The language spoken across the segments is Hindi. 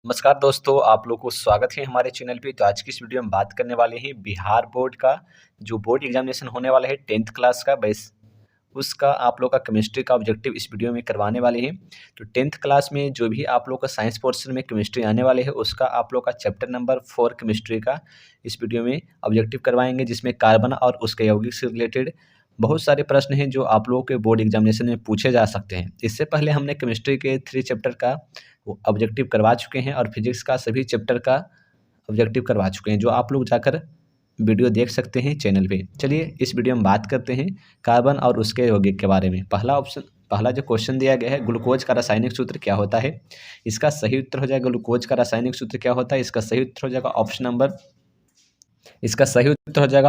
नमस्कार दोस्तों, आप लोगों को स्वागत है हमारे चैनल पे। तो आज की इस वीडियो में बात करने वाले हैं बिहार बोर्ड का जो बोर्ड एग्जामिनेशन होने वाला है 10th क्लास का बस उसका आप लोग का केमिस्ट्री का ऑब्जेक्टिव इस वीडियो में करवाने वाले हैं। तो 10th क्लास में जो भी आप लोग का साइंस पोर्शन में केमिस्ट्री आने वाले है उसका आप लोग का चैप्टर नंबर 4 केमिस्ट्री का इस वीडियो में ऑब्जेक्टिव करवाएंगे, जिसमें कार्बन और उसके यौगिक से रिलेटेड बहुत सारे प्रश्न हैं जो आप लोगों के बोर्ड एग्जामिनेशन में पूछे जा सकते हैं। इससे पहले हमने केमिस्ट्री के 3 चैप्टर का ऑब्जेक्टिव करवा चुके हैं और फिजिक्स का सभी चैप्टर का ऑब्जेक्टिव करवा चुके हैं, जो आप लोग जाकर वीडियो देख सकते हैं चैनल पे। चलिए इस वीडियो में बात करते हैं कार्बन और उसके यौगिक के बारे में। पहला जो क्वेश्चन दिया गया है, ग्लूकोज का रासायनिक सूत्र क्या होता है? इसका सही उत्तर हो जाएगा ग्लूकोज का रासायनिक सूत्र क्या होता है, इसका सही उत्तर हो जाएगा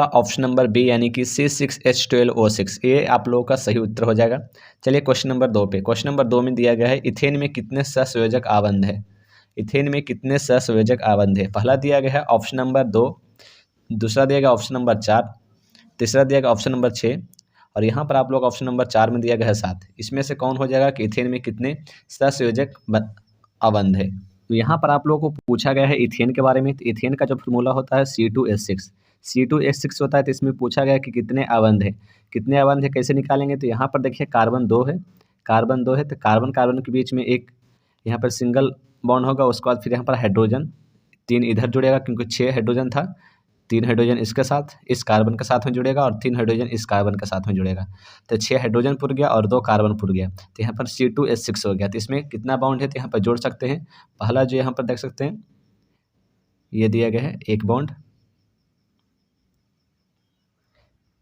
ऑप्शन नंबर बी, यानी कि C6H12O6। ये आप लोगों का सही उत्तर हो जाएगा। चलिए क्वेश्चन नंबर 2 पे। क्वेश्चन नंबर 2 में दिया गया है इथेन में कितने सहसंयोजक आबंध है? इथेन में कितने सहसंयोजक आबंध है? पहला दिया गया है ऑप्शन नंबर 2, दूसरा दिया गया ऑप्शन नंबर 4, तीसरा दिया गया ऑप्शन नंबर 6 और यहाँ पर आप लोग ऑप्शन नंबर 4 में दिया गया है 7। इसमें से कौन हो जाएगा कि इथेन में कितने सहसंयोजक आबंध है? तो यहाँ पर आप लोगों को पूछा गया है इथेन के बारे में। तो इथेन का जो फार्मूला होता है C2H6 होता है। तो इसमें पूछा गया कि कितने आबंध है, कैसे निकालेंगे? तो यहाँ पर देखिए कार्बन 2 है, तो कार्बन कार्बन के बीच में एक यहाँ पर सिंगल बॉन्ड होगा। उसके बाद फिर यहाँ पर हाइड्रोजन 3 इधर जुड़ेगा, क्योंकि 6 हाइड्रोजन था। 3 हाइड्रोजन इसके साथ इस कार्बन के साथ में जुड़ेगा और 3 हाइड्रोजन इस कार्बन के साथ में जुड़ेगा। तो 6 हाइड्रोजन पुर गया और 2 कार्बन पुर गया, तो यहाँ पर C2H6 हो गया। तो इसमें कितना बॉन्ड है तो यहाँ पर जोड़ सकते हैं। पहला जो यहाँ पर देख सकते हैं ये दिया गया है एक bond,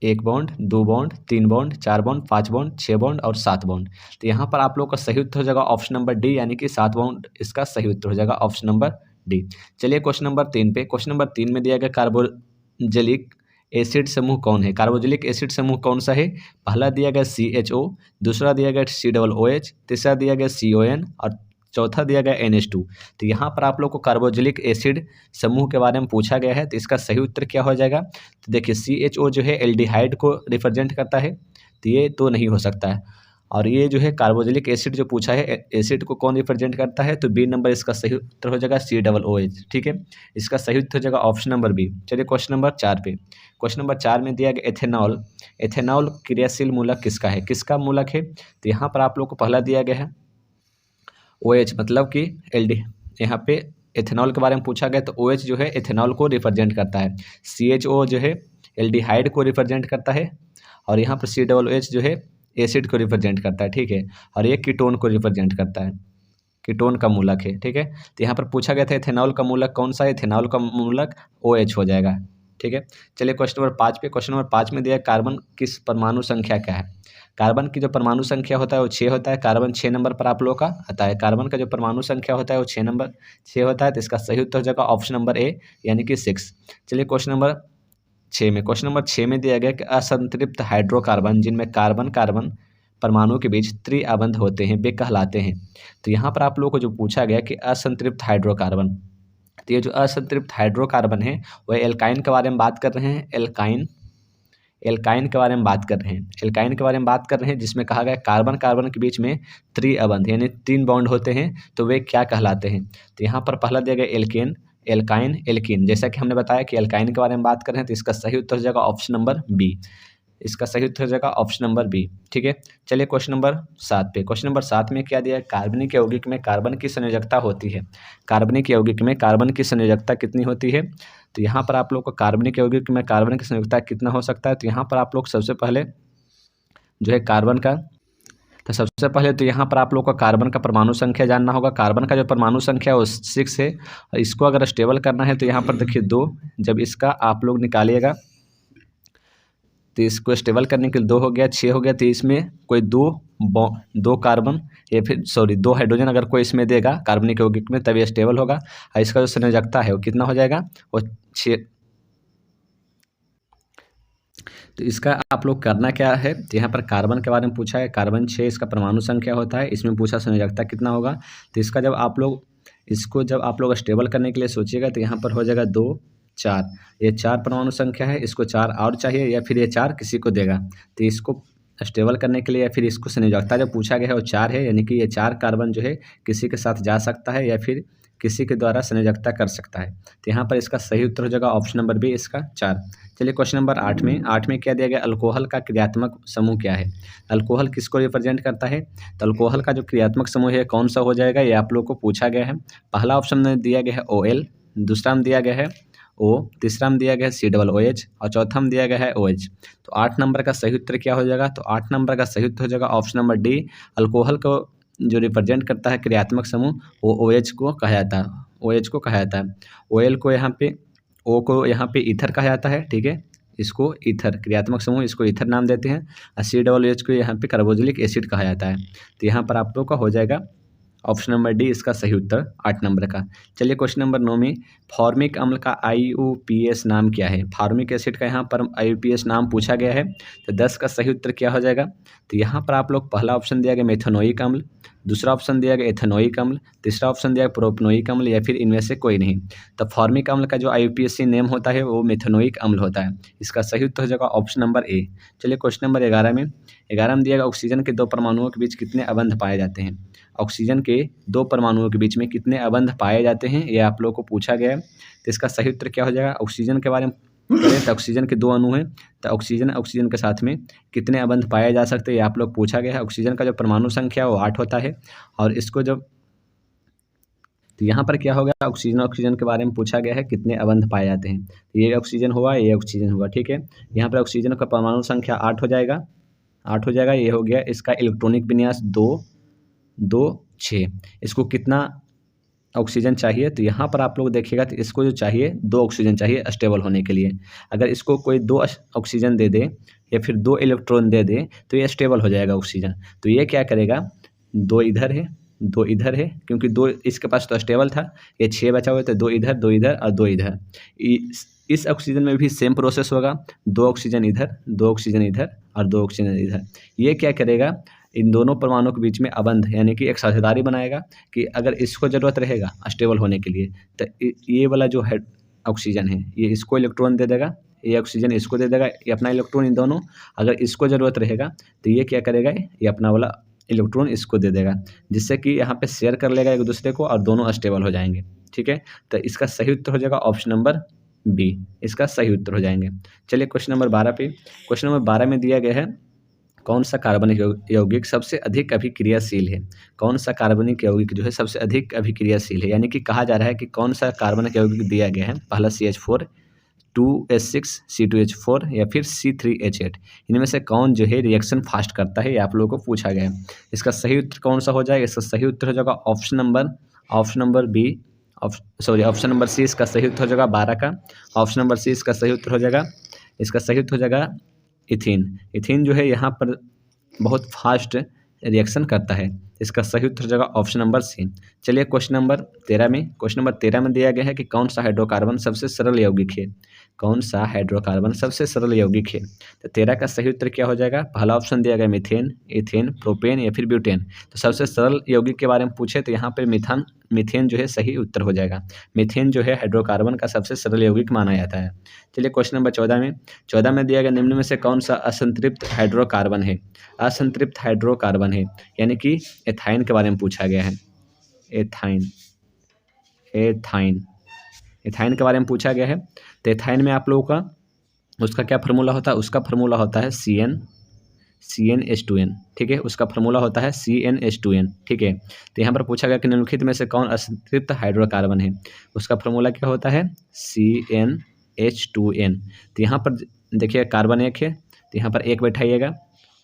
2 bond, 3 bond, 4 bond, 5 bond, 6 bond और 7 बॉन्ड। तो यहाँ पर आप लोग का सही उत्तर हो जाएगा ऑप्शन नंबर डी, यानी कि 7 बॉन्ड इसका सही उत्तर हो जाएगा ऑप्शन नंबर डी। चलिए क्वेश्चन नंबर 3 पे। क्वेश्चन नंबर 3 में दिया गया कार्बोजिलिक एसिड समूह कौन है? कार्बोजिलिक एसिड समूह कौन सा है? पहला दिया गया CHO, दूसरा दिया गया COOH, तीसरा दिया गया CON और चौथा दिया गया NH2। तो यहाँ पर आप लोग को कार्बोजिलिक एसिड समूह के बारे में पूछा गया है। तो इसका सही उत्तर क्या हो जाएगा? तो देखिए CHO जो है एल्डिहाइड को रिप्रेजेंट करता है, तो ये तो नहीं हो सकता है। और ये जो है कार्बोजिलिक एसिड जो पूछा है, एसिड को कौन रिप्रेजेंट करता है? तो बी नंबर इसका सही उत्तर हो जाएगा COOH। ठीक है, इसका सही उत्तर हो जाएगा ऑप्शन नंबर बी। चलिए क्वेश्चन नंबर 4 पे। क्वेश्चन नंबर 4 में दिया गया एथेनॉल क्रियाशील मूलक किसका है? किसका मूलक है? तो यहाँ पर आप लोग को पहला दिया गया है OH, मतलब कि एल्डी, यहाँ पे एथेनॉल के बारे में पूछा गया। तो OH जो है एथेनॉल को रिप्रेजेंट करता है, CHO जो है एल्डिहाइड को रिप्रेजेंट करता है और यहाँ पर COOH जो है एसिड को रिप्रेजेंट करता है। ठीक है, और ये कीटोन को रिप्रेजेंट करता है, कीटोन का मूलक है। ठीक है, तो यहाँ पर पूछा गया था एथेनॉल का मूलक कौन सा है? एथेनॉल का मूलक OH हो जाएगा। ठीक है, चलिए क्वेश्चन नंबर 5 पे। क्वेश्चन नंबर 5 में दिया कार्बन किस परमाणु संख्या क्या है? कार्बन की जो परमाणु संख्या होता है वो 6 होता है। कार्बन 6 नंबर पर आप लोग का आता है। कार्बन का जो परमाणु संख्या होता है वो 6 होता है। तो इसका सही उत्तर हो जाएगा ऑप्शन नंबर ए, यानी कि 6। चलिए क्वेश्चन नंबर 6 में दिया गया कि असंतृप्त हाइड्रोकार्बन जिनमें कार्बन कार्बन परमाणु के बीच त्रिआबंध होते हैं वे कहलाते हैं। तो यहाँ पर आप लोगों को जो पूछा गया कि असंतृप्त हाइड्रोकार्बन, तो ये जो असंतृप्त हाइड्रोकार्बन है वह एल्काइन के बारे में बात कर रहे हैं। एल्काइन के बारे में बात कर रहे हैं, जिसमें कहा गया कार्बन कार्बन के बीच में त्रिआबंध यानी 3 बॉन्ड होते हैं, तो वे क्या कहलाते हैं? तो यहाँ पर पहला दिया गया एल्कीन। जैसा कि हमने बताया कि एल्काइन के बारे में बात कर रहे हैं, तो इसका सही उत्तर हो जाएगा ऑप्शन नंबर बी। ठीक है, चलिए क्वेश्चन नंबर 7 पे। क्वेश्चन नंबर 7 में क्या दिया है? कार्बनिक यौगिक में कार्बन की संयोजकता होती है। कार्बनिक यौगिक में कार्बन की संयोजकता कितनी होती है? तो यहाँ पर आप लोग को कार्बनिक यौगिक में कार्बन की संयोजकता कितना हो सकता है? तो यहाँ पर आप लोग सबसे पहले जो है यहाँ पर आप लोग को कार्बन का परमाणु संख्या जानना होगा। कार्बन का जो परमाणु संख्या है वो 6 है और इसको अगर स्टेबल करना है तो यहाँ पर देखिए 2, जब इसका आप लोग निकालिएगा तो इसको स्टेबल करने के लिए 2 हो गया, 6 हो गया। तो इसमें कोई दो कार्बन या फिर 2 हाइड्रोजन अगर कोई इसमें देगा कार्बनिक यौगिक में, तभी स्टेबल होगा। और इसका जो संयोजकता है वो कितना हो जाएगा? वो 6। तो इसका आप लोग करना क्या है? तो यहाँ पर कार्बन के बारे में पूछा है, कार्बन 6 इसका परमाणु संख्या होता है। इसमें पूछा संयोजकता कितना होगा। तो इसका जब आप लोग स्टेबल करने के लिए सोचिएगा तो यहाँ पर हो जाएगा 2, 4। ये 4 परमाणु संख्या है, इसको 4 और चाहिए या फिर ये 4 किसी को देगा। तो इसको स्टेबल करने के लिए या फिर इसको संयोजकता जो पूछा गया है वो 4 है, यानी कि ये 4 कार्बन जो है किसी के साथ जा सकता है या फिर किसी के द्वारा संयोजकता कर सकता है। तो यहाँ पर इसका सही उत्तर हो जाएगा ऑप्शन नंबर बी, इसका 4। चलिए क्वेश्चन नंबर 8 में क्या दिया गया, अल्कोहल का क्रियात्मक समूह क्या है। अल्कोहल किसको रिप्रेजेंट करता है, तो अल्कोहल का जो क्रियात्मक समूह है कौन सा हो जाएगा, ये आप लोग को पूछा गया है। पहला ऑप्शन में दिया गया है OL, दूसरा में दिया गया है O, तीसरा में दिया गया है COOH और चौथा में दिया गया है OH। तो 8 नंबर का सही उत्तर क्या हो जाएगा, तो 8 नंबर का सही उत्तर हो जाएगा ऑप्शन नंबर डी। अल्कोहल को जो रिप्रेजेंट करता है क्रियात्मक समूह वो OH को कहा जाता है, OH को कहा जाता है। OL को यहाँ पे, O को यहाँ पे ईथर कहा जाता है, ठीक है, इसको ईथर, क्रियात्मक समूह इसको ईथर नाम देते हैं। और COOH को यहाँ पे कार्बोक्सिलिक एसिड कहा जाता है। तो यहाँ पर आप लोग का हो जाएगा ऑप्शन नंबर डी, इसका सही उत्तर 8 नंबर का। चलिए क्वेश्चन नंबर 9 में फॉर्मिक अम्ल का IUPAC नाम क्या है। फॉर्मिक एसिड का यहाँ पर IUPAC नाम पूछा गया है। तो 10 का सही उत्तर क्या हो जाएगा, तो यहाँ पर आप लोग पहला ऑप्शन दिया गया मेथनोइक अम्ल, दूसरा ऑप्शन दिया गया एथेनोइक अम्ल, तीसरा ऑप्शन दिया गया प्रोपनोइक अम्ल या फिर इनमें से कोई नहीं। तो फॉर्मिक अम्ल का जो IUPAC नेम होता है वो मेथनोइक अम्ल होता है। इसका सही उत्तर हो जाएगा ऑप्शन नंबर ए। चलिए क्वेश्चन नंबर 11 में दिया गया ऑक्सीजन के 2 परमाणुओं के बीच कितने अबंध पाए जाते हैं। ऑक्सीजन के 2 परमाणुओं के बीच में कितने अबंध पाए जाते हैं, ये आप लोगों को पूछा गया है। तो इसका सही उत्तर क्या हो जाएगा, ऑक्सीजन के बारे में करें तो ऑक्सीजन के 2 अणु हैं, तो ऑक्सीजन के साथ में कितने अबंध पाए जा सकते हैं, ये आप लोग पूछा गया है। ऑक्सीजन का जो परमाणु संख्या वो 8 होता है और इसको जब, तो यहाँ पर क्या होगा, ऑक्सीजन के बारे में पूछा गया है कितने अबंध पाए जाते हैं। तो ये ऑक्सीजन हुआ, ये ऑक्सीजन हुआ, ठीक है। यहाँ पर ऑक्सीजन का परमाणु संख्या 8 हो जाएगा, 8 हो जाएगा। ये हो गया इसका इलेक्ट्रॉनिक विन्यास 2, 6। इसको कितना ऑक्सीजन चाहिए, तो यहाँ पर आप लोग देखिएगा तो इसको जो चाहिए 2 ऑक्सीजन चाहिए स्टेबल होने के लिए। अगर इसको कोई 2 ऑक्सीजन दे दे या फिर 2 इलेक्ट्रॉन दे दे तो ये स्टेबल हो जाएगा ऑक्सीजन। तो ये क्या करेगा, 2 इधर है, 2 इधर है, क्योंकि 2 इसके पास तो स्टेबल था, ये 6 बचा हुआ है, तो 2 इधर, 2 इधर और 2 इधर। इस ऑक्सीजन में भी सेम प्रोसेस होगा, 2 ऑक्सीजन इधर, 2 ऑक्सीजन इधर और 2 ऑक्सीजन इधर। ये क्या करेगा, इन दोनों परमाणुओं के बीच में अबंध यानी कि एक साझेदारी बनाएगा कि अगर इसको ज़रूरत रहेगा स्टेबल होने के लिए तो ये वाला जो है ऑक्सीजन है ये इसको इलेक्ट्रॉन दे देगा, ये ऑक्सीजन इसको दे देगा, ये अपना इलेक्ट्रॉन इन दोनों। अगर इसको ज़रूरत रहेगा तो ये क्या करेगा, ये अपना वाला इलेक्ट्रॉन इसको दे देगा, जिससे कि यहाँ पे शेयर कर लेगा एक दूसरे को और दोनों स्टेबल हो जाएंगे, ठीक है। तो इसका सही उत्तर हो जाएगा ऑप्शन नंबर बी, इसका सही उत्तर हो जाएंगे। चलिए क्वेश्चन नंबर 12 पे, क्वेश्चन नंबर 12 में दिया गया है कौन सा कार्बनिक यौगिक सबसे अधिक अभिक्रियाशील है। कौन सा कार्बनिक यौगिक जो है सबसे अधिक अभिक्रियाशील है, यानी कि कहा जा रहा है कि कौन सा कार्बनिक यौगिक दिया गया है, पहला CH4, 2S6, C2H4 या फिर C3H8, इनमें से कौन जो है रिएक्शन फास्ट करता है, ये आप लोगों को पूछा गया है। इसका सही उत्तर कौन सा हो जाएगा, इसका सही उत्तर हो जाएगा option number B, option number C इसका सही उत्तर हो जाएगा 12 का। ऑप्शन नंबर सी इसका सही उत्तर हो जाएगा, इसका सही उत्तर हो जाएगा इथिन जो है यहाँ पर बहुत फास्ट रिएक्शन करता है, इसका सही उत्तर हो जाएगा ऑप्शन नंबर सी। चलिए क्वेश्चन नंबर 13 में दिया गया है कि कौन सा हाइड्रोकार्बन सबसे सरल यौगिक है। कौन सा हाइड्रोकार्बन सबसे सरल यौगिक है, तो 13 का सही उत्तर क्या हो जाएगा, पहला ऑप्शन दिया गया मीथेन, इथेन, प्रोपेन या फिर ब्यूटेन। तो सबसे सरल यौगिक के बारे में पूछे तो यहाँ पर मीथेन जो है सही उत्तर हो जाएगा। मीथेन जो है हाइड्रोकार्बन का सबसे सरल यौगिक माना जाता है। चलिए क्वेश्चन नंबर 14 में दिया गया निम्न में से कौन सा असंतृप्त हाइड्रोकार्बन है। असंतृप्त हाइड्रोकार्बन है यानी कि एथाइन के बारे में पूछा गया है। एथाइन के बारे में पूछा गया है। तो एथाइन में आप लोगों का उसका क्या फार्मूला होता है, उसका फार्मूला होता है CnH2n, ठीक है, उसका फार्मूला होता है CnH2n, ठीक है। तो यहाँ पर पूछा गया कि निम्नलिखित में से कौन असंतृप्त हाइड्रोकार्बन है, उसका फार्मूला क्या होता है CnH2n। तो यहाँ पर देखिए कार्बन 1 है तो यहाँ पर 1 बैठाइएगा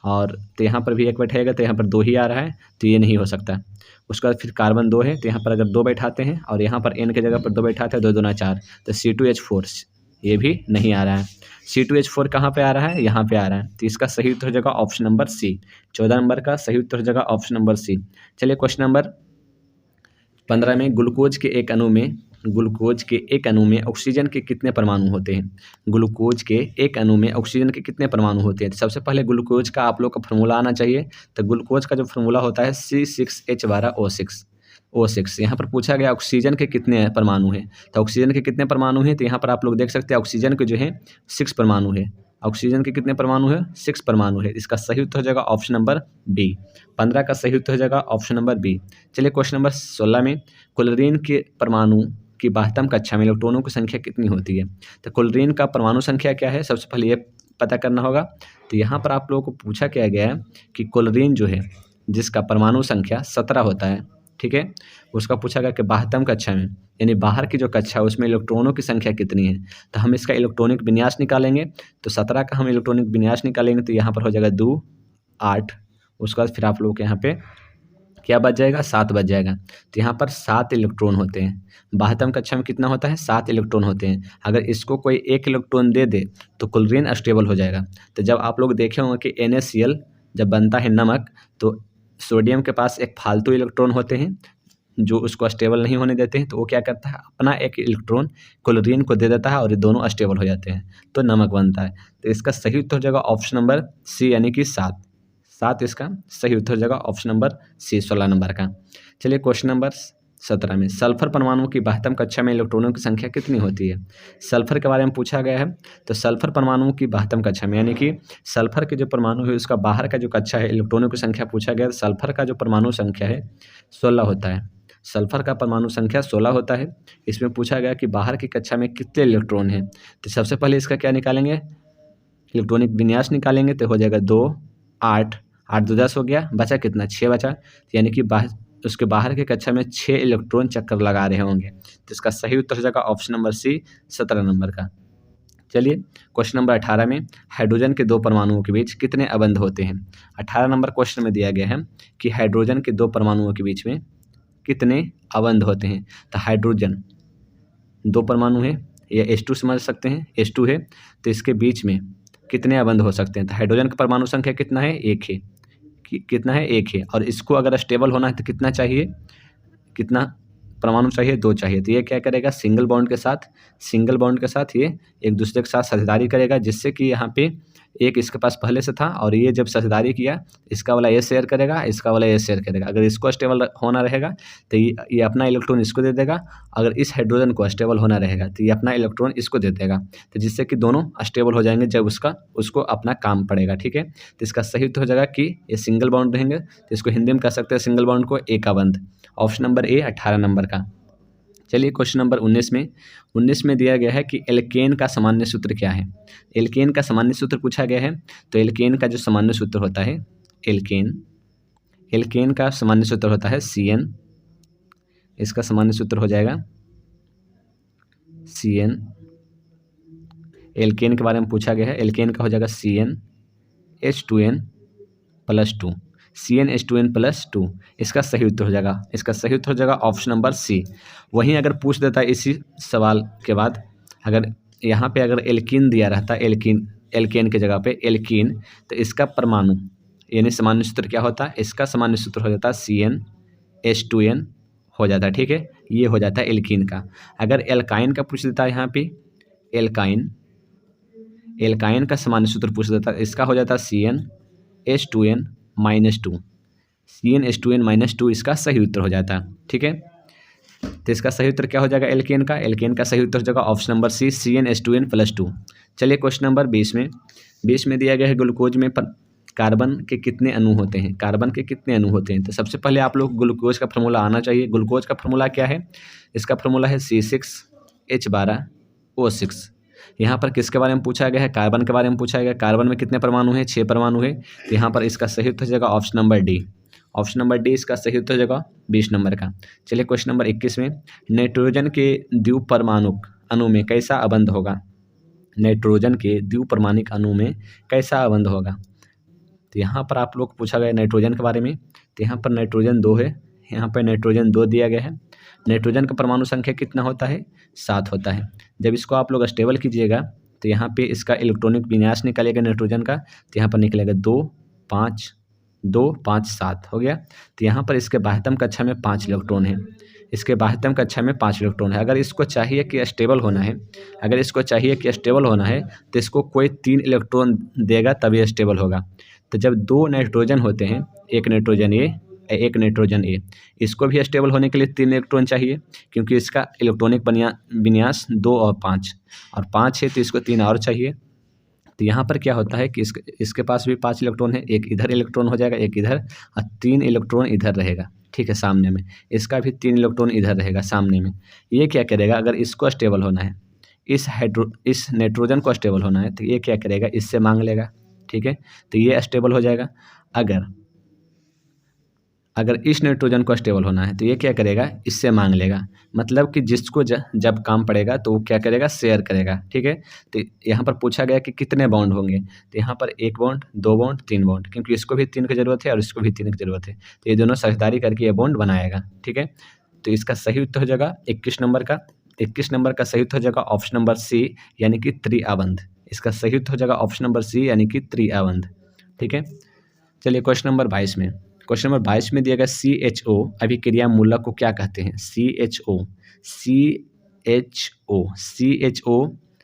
और तो यहाँ पर भी 1 बैठाइएगा, तो यहाँ पर 2 ही आ रहा है तो ये नहीं हो सकता। उसके बाद फिर कार्बन 2 है तो यहाँ पर अगर 2 बैठाते हैं और यहाँ पर n के जगह पर 2 बैठाते हैं, 2 दूना 4, तो C2H4 ये भी नहीं आ रहा है। C2H4 कहाँ पे आ रहा है, यहाँ पे आ रहा है। तो इसका सही उत्तर हो जाएगा ऑप्शन नंबर सी। 14 नंबर का सही उत्तर हो जाएगा ऑप्शन नंबर सी। चलिए क्वेश्चन नंबर 15 में ग्लूकोज के एक अणु में ऑक्सीजन के कितने परमाणु होते हैं। ग्लूकोज के एक अणु में ऑक्सीजन के कितने परमाणु होते हैं। तो सबसे पहले ग्लूकोज का आप लोग का फार्मूला आना चाहिए। तो ग्लूकोज का जो फार्मूला होता है C6H12O6। यहाँ पर पूछा गया ऑक्सीजन के कितने परमाणु हैं। तो ऑक्सीजन के कितने परमाणु हैं, तो यहाँ पर आप लोग देख सकते हैं ऑक्सीजन के जो है 6 परमाणु है ऑक्सीजन के कितने परमाणु है? 6 परमाणु है। इसका सही उत्तर हो जाएगा ऑप्शन नंबर बी। 15 का सही उत्तर हो जाएगा ऑप्शन नंबर बी। चलिए क्वेश्चन नंबर 16 में क्लोरीन के परमाणु की बाह्यतम कक्षा में इलेक्ट्रॉनों की संख्या कितनी होती है? तो क्लोरीन का परमाणु संख्या क्या है, सबसे पहले ये पता करना होगा। तो यहाँ पर आप लोगों को पूछा क्या गया है कि क्लोरीन जो है जिसका परमाणु संख्या 17 होता है, ठीक है, उसका पूछा गया कि बाह्यतम कक्षा में यानी बाहर की जो कक्षा है उसमें इलेक्ट्रॉनों की संख्या कितनी है। तो हम इसका इलेक्ट्रॉनिक विन्यास निकालेंगे। तो 17 का हम इलेक्ट्रॉनिक विन्यास निकालेंगे तो यहाँ पर हो जाएगा 2 8। उसके बाद फिर आप लोगों के यहाँ पे क्या बच जाएगा? 7 बच जाएगा। तो यहाँ पर 7 इलेक्ट्रॉन होते हैं। बाह्यतम कक्षा में कितना होता है? 7 इलेक्ट्रॉन होते हैं। अगर इसको कोई 1 इलेक्ट्रॉन दे दे तो क्लोरीन अस्टेबल हो जाएगा। तो जब आप लोग देखे होंगे कि NaCl जब बनता है नमक तो सोडियम के पास एक फालतू इलेक्ट्रॉन होते हैं जो उसको अस्टेबल नहीं होने देते हैं, तो वो क्या करता है अपना एक इलेक्ट्रॉन क्लोरीन को दे देता है और ये दोनों अस्टेबल हो जाते हैं तो नमक बनता है। तो इसका सही उत्तर हो जाएगा ऑप्शन नंबर सी यानी कि 7। 7 इसका सही उत्तर हो जाएगा ऑप्शन नंबर सी 16 नंबर का। चलिए क्वेश्चन नंबर 17 में सल्फर परमाणु की बाह्यतम कक्षा में इलेक्ट्रॉनों की संख्या कितनी होती है? सल्फर के बारे में पूछा गया है। तो सल्फर परमाणु की बाह्यतम कक्षा में यानी कि सल्फर के जो परमाणु है उसका बाहर का जो कक्षा है इलेक्ट्रॉनों की संख्या पूछा गया। सल्फर का जो परमाणु संख्या है 16 होता है। सल्फर का परमाणु संख्या 16 होता है। इसमें पूछा गया कि बाहर की कक्षा में कितने इलेक्ट्रॉन हैं। तो सबसे पहले इसका क्या निकालेंगे? इलेक्ट्रॉनिक विन्यास निकालेंगे तो हो जाएगा 2 8 8 2 10 हो गया, बचा कितना? 6 बचा। यानी कि उसके बाहर के कक्षा में 6 इलेक्ट्रॉन चक्कर लगा रहे होंगे। तो इसका सही उत्तर हो जाएगा ऑप्शन नंबर सी 17 नंबर का। चलिए क्वेश्चन नंबर 18 में हाइड्रोजन के 2 परमाणुओं के बीच कितने अबंध होते हैं? 18 नंबर क्वेश्चन में दिया गया है कि हाइड्रोजन के 2 परमाणुओं के बीच में कितने अबंध होते हैं। तो हाइड्रोजन 2 परमाणु है या H2 समझ सकते हैं, H2 है तो इसके बीच में कितने अबंध हो सकते हैं? तो हाइड्रोजन का परमाणु संख्या कितना है? 1 है। कितना है? 1 है। और इसको अगर स्टेबल होना है तो कितना चाहिए? कितना परमाणु चाहिए? 2 चाहिए। तो ये क्या करेगा? सिंगल बॉन्ड के साथ ये एक दूसरे के साथ साझेदारी करेगा जिससे कि यहाँ पे एक इसके पास पहले से था और ये जब साझेदारी किया इसका वाला ये शेयर करेगा, इसका वाला ये शेयर करेगा। अगर इसको स्टेबल होना रहेगा तो ये अपना इलेक्ट्रॉन इसको दे देगा। अगर इस हाइड्रोजन को स्टेबल होना रहेगा तो ये अपना इलेक्ट्रॉन इसको दे देगा। तो जिससे कि दोनों स्टेबल हो जाएंगे जब उसको अपना काम पड़ेगा, ठीक है। तो इसका सही उत्तर हो जाएगा कि ये सिंगल बॉन्ड रहेंगे तो इसको हिंदी में कह सकते हैं सिंगल बॉन्ड को एक अबंध। ऑप्शन नंबर ए 18 नंबर का। चलिए क्वेश्चन नंबर 19 में दिया गया है कि एल्केन का सामान्य सूत्र क्या है? एल्केन का सामान्य सूत्र पूछा गया है। तो एल्केन का जो सामान्य सूत्र होता है एल्केन का सामान्य सूत्र होता है CN। इसका सामान्य सूत्र हो जाएगा CN। एल्केन के बारे में पूछा गया है। एल्केन का हो जाएगा CnH2n+2 CnH2n+2। इसका सही उत्तर हो जाएगा ऑप्शन नंबर सी। वहीं अगर पूछ देता है इसी सवाल के बाद अगर यहाँ पे अगर एल्कीन दिया रहता एल्केन के जगह पे एल्कीन तो इसका परमाणु यानी सामान्य सूत्र क्या होता है? इसका सामान्य सूत्र हो जाता है CnH2n हो जाता है, ठीक है। ये हो जाता है एल्कीन का। अगर एल्काइन का पूछ देता है यहाँ पे एल्काइन का सामान्य सूत्र पूछ देता है, इसका हो जाता है CnH2n-2 CnH2n-2 इसका सही उत्तर हो जाता है, ठीक है। तो इसका सही उत्तर क्या हो जाएगा? एल्केन का सही उत्तर हो जाएगा ऑप्शन नंबर सी CnH2n+2। चलिए क्वेश्चन नंबर 20 में दिया गया है ग्लूकोज में कार्बन के कितने अणु होते हैं? तो सबसे पहले आप लोग ग्लूकोज का फार्मूला आना चाहिए। ग्लूकोज का फार्मूला क्या है? इसका फार्मूला है C6H12O6। यहाँ पर किसके बारे में पूछा गया है? कार्बन के बारे में पूछा गया। कार्बन में कितने परमाणु हैं? 6 परमाणु है। तो यहाँ पर इसका सही उत्तर हो जाएगा ऑप्शन नंबर डी इसका सही उत्तर हो जाएगा 20 नंबर का। चलिए क्वेश्चन नंबर 21 में नाइट्रोजन के द्विपरमाणुक अणु में कैसा अबंध होगा? नाइट्रोजन के द्विपरमाणुक अणु में कैसा अबंध होगा? तो यहाँ पर आप लोग पूछा गया नाइट्रोजन के बारे में। तो यहाँ पर नाइट्रोजन 2 है, यहाँ पर नाइट्रोजन 2 दिया गया है। नाइट्रोजन का परमाणु संख्या कितना होता है? 7 होता है। जब इसको आप लोग स्टेबल कीजिएगा तो यहाँ पे इसका इलेक्ट्रॉनिक विन्यास निकलेगा नाइट्रोजन का। तो यहाँ पर निकलेगा 2 5 2 5 7 हो गया। तो यहाँ पर इसके बाह्यतम कक्षा में 5 इलेक्ट्रॉन है। अगर इसको चाहिए कि स्टेबल होना है तो इसको कोई 3 इलेक्ट्रॉन देगा तभी स्टेबल होगा। तो जब 2 नाइट्रोजन होते हैं, एक नाइट्रोजन ए, इसको भी स्टेबल होने के लिए 3 इलेक्ट्रॉन चाहिए क्योंकि इसका इलेक्ट्रॉनिक विन्यास 2 और 5 है तो इसको 3 और चाहिए। तो यहाँ पर क्या होता है कि इसके पास भी 5 इलेक्ट्रॉन है, एक इधर इलेक्ट्रॉन हो जाएगा, एक इधर, और 3 इलेक्ट्रॉन इधर रहेगा, ठीक है, सामने में। इसका भी 3 इलेक्ट्रॉन इधर रहेगा सामने में। ये क्या करेगा, अगर इसको स्टेबल होना है, इस नाइट्रोजन को स्टेबल होना है, तो ये क्या करेगा, इससे मांग लेगा, ठीक है। तो ये स्टेबल हो जाएगा। अगर इस नाइट्रोजन को स्टेबल होना है तो ये क्या करेगा, इससे मांग लेगा। मतलब कि जिसको जब काम पड़ेगा तो वो क्या करेगा, शेयर करेगा, ठीक है। तो यहाँ पर पूछा गया कि कितने बॉन्ड होंगे, तो यहाँ पर 1 बॉन्ड, 2 बॉन्ड, 3 बॉन्ड, क्योंकि इसको भी 3 की ज़रूरत है और इसको भी 3 की ज़रूरत है, तो ये दोनों साझेदारी करके ये बॉन्ड बनाएगा, ठीक है। तो इसका सही उत्तर हो जाएगा 21 नंबर का। 21 नंबर का सही उत्तर हो जाएगा ऑप्शन नंबर सी, यानी कि त्रिआबंध। इसका सही उत्तर हो जाएगा ऑप्शन नंबर सी, यानी कि त्रिआबंध, ठीक है। चलिए क्वेश्चन नंबर 22 में। क्वेश्चन नंबर 22 में दिया गया CHO अभिक्रिया मूलक को क्या कहते हैं। CHO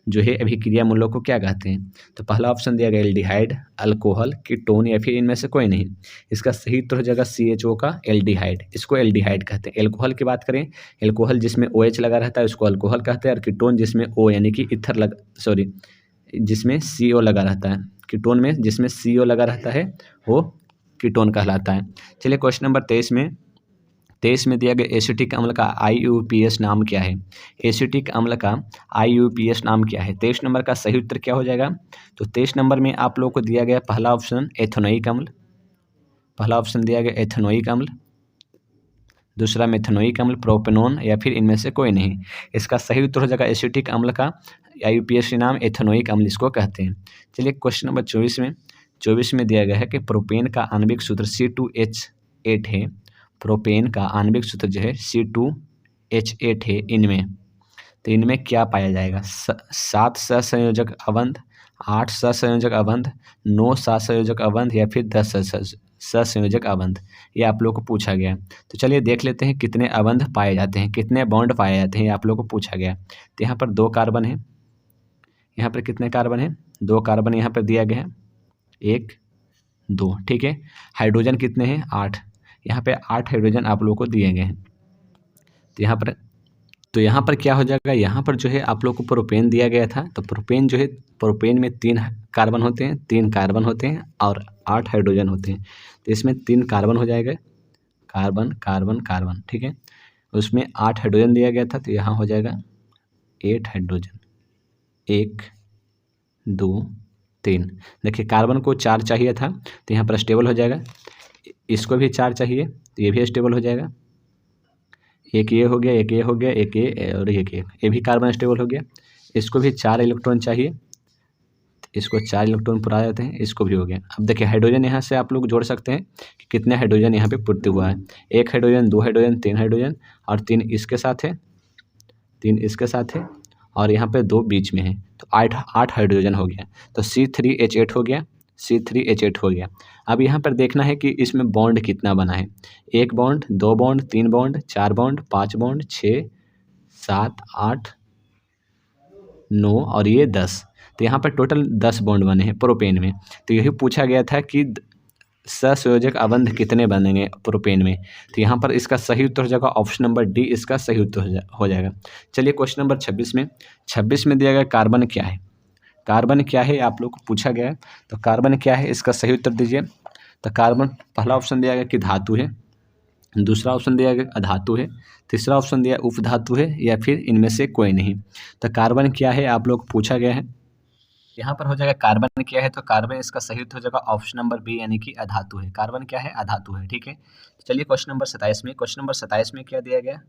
जो है अभिक्रिया मूलक को क्या कहते हैं। तो पहला ऑप्शन दिया गया एल्डिहाइड, अल्कोहल, कीटोन, या फिर इनमें से कोई नहीं। इसका सही उत्तर हो जाएगा CHO का एल्डिहाइड। इसको एल्डिहाइड कहते हैं। एल्कोहल की बात करें, एल्कोहल जिसमें OH लगा रहता है उसको अल्कोहल कहते हैं, और कीटोन जिसमें O यानी कि जिसमें CO लगा रहता है, कीटोन में जिसमें CO लगा रहता है वो कीटोन कहलाता है। चलिए क्वेश्चन नंबर 23 में दिया गया एसिटिक अम्ल का IUPAC नाम क्या है। एसिटिक अम्ल का IUPAC नाम क्या है। 23 नंबर का सही उत्तर क्या हो जाएगा। तो 23 नंबर में आप लोगों को दिया गया पहला ऑप्शन एथेनोइक अम्ल, पहला ऑप्शन दिया गया एथेनोइक अम्ल, दूसरा मेथेनोइक अम्ल, प्रोपेनोन, या फिर इनमें से कोई नहीं। इसका सही उत्तर हो जाएगा एसिटिक अम्ल का IUPAC नाम एथेनोइक अम्ल इसको कहते हैं। चलिए क्वेश्चन नंबर 24 में दिया गया है कि प्रोपेन का आणविक सूत्र C2H8 है। प्रोपेन का आणविक सूत्र जो है C2H8 है। इनमें क्या पाया जाएगा। 7 सहसंयोजक अबंध, 8 सहसंयोजक अबंध, 9 सहसंयोजक अबंध, या फिर 10 सहसंयोजक अबंध, ये आप लोग को पूछा गया। तो चलिए देख लेते हैं कितने अबंध पाए जाते हैं, कितने बॉन्ड पाए जाते हैं, ये आप लोग को पूछा गया। तो यहाँ पर 2 कार्बन है, यहाँ पर कितने कार्बन है, 2 कार्बन यहाँ पर दिया गया है, 1 2, ठीक है। हाइड्रोजन कितने हैं, 8, यहाँ पे 8 हाइड्रोजन आप लोगों को दिए गए हैं। तो यहाँ पर क्या हो जाएगा, यहाँ पर जो है आप लोग को प्रोपेन दिया गया था। तो प्रोपेन जो है, प्रोपेन में 3 कार्बन होते हैं, 3 कार्बन होते हैं और 8 हाइड्रोजन होते हैं। तो इसमें 3 कार्बन हो जाएगा, कार्बन कार्बन कार्बन, ठीक है। उसमें 8 हाइड्रोजन दिया गया था, तो यहाँ हो जाएगा 8 हाइड्रोजन, 1 2 3। देखिए कार्बन को 4 चाहिए था, तो यहाँ पर स्टेबल हो जाएगा। इसको भी 4 चाहिए, तो ये भी स्टेबल हो जाएगा। एक ये हो गया, एक ये हो गया, एक ये और एक ये भी कार्बन स्टेबल हो गया। इसको भी 4 इलेक्ट्रॉन चाहिए, इसको 4 इलेक्ट्रॉन पुरा जाते हैं, इसको भी हो गया। अब देखिए हाइड्रोजन यहाँ से आप लोग जोड़ सकते हैं कि कितने हाइड्रोजन यहाँ पे पूर्ति हुआ है। 1 हाइड्रोजन, 2 हाइड्रोजन, 3 हाइड्रोजन, और 3 इसके साथ है, 3 इसके साथ है, और यहाँ पे 2 बीच में है, तो 8 हाइड्रोजन हो गया। तो C3H8 हो गया, C3H8 हो गया। अब यहाँ पर देखना है कि इसमें बॉन्ड कितना बना है। 1 bond, 2 bond, 3 bond, 4 bond, 5 bond, 6 7 8 9 और ये 10। तो यहाँ पर टोटल 10 बॉन्ड बने हैं प्रोपेन में। तो यही पूछा गया था कि सहसंयोजक अबंध कितने बनेंगे प्रोपेन में। तो यहाँ पर इसका सही उत्तर हो जाएगा ऑप्शन नंबर डी, इसका सही उत्तर हो जाएगा। चलिए क्वेश्चन नंबर 26 में दिया गया कार्बन क्या है। कार्बन क्या है आप लोग को पूछा गया है, तो कार्बन क्या है इसका सही उत्तर दीजिए। तो कार्बन पहला ऑप्शन दिया गया कि धातु है, दूसरा ऑप्शन दिया गया अधातु है, तीसरा ऑप्शन दिया उपधातु है, या फिर इनमें से कोई नहीं। तो कार्बन क्या है आप लोग पूछा गया है। यहाँ पर हो जाएगा कार्बन क्या है, तो कार्बन इसका सही उत्तर हो जाएगा ऑप्शन नंबर बी, यानी कि अधातु है। कार्बन क्या है, अधातु है, ठीक है। चलिए क्वेश्चन नंबर 27 में। क्वेश्चन नंबर 27 में क्या दिया गया,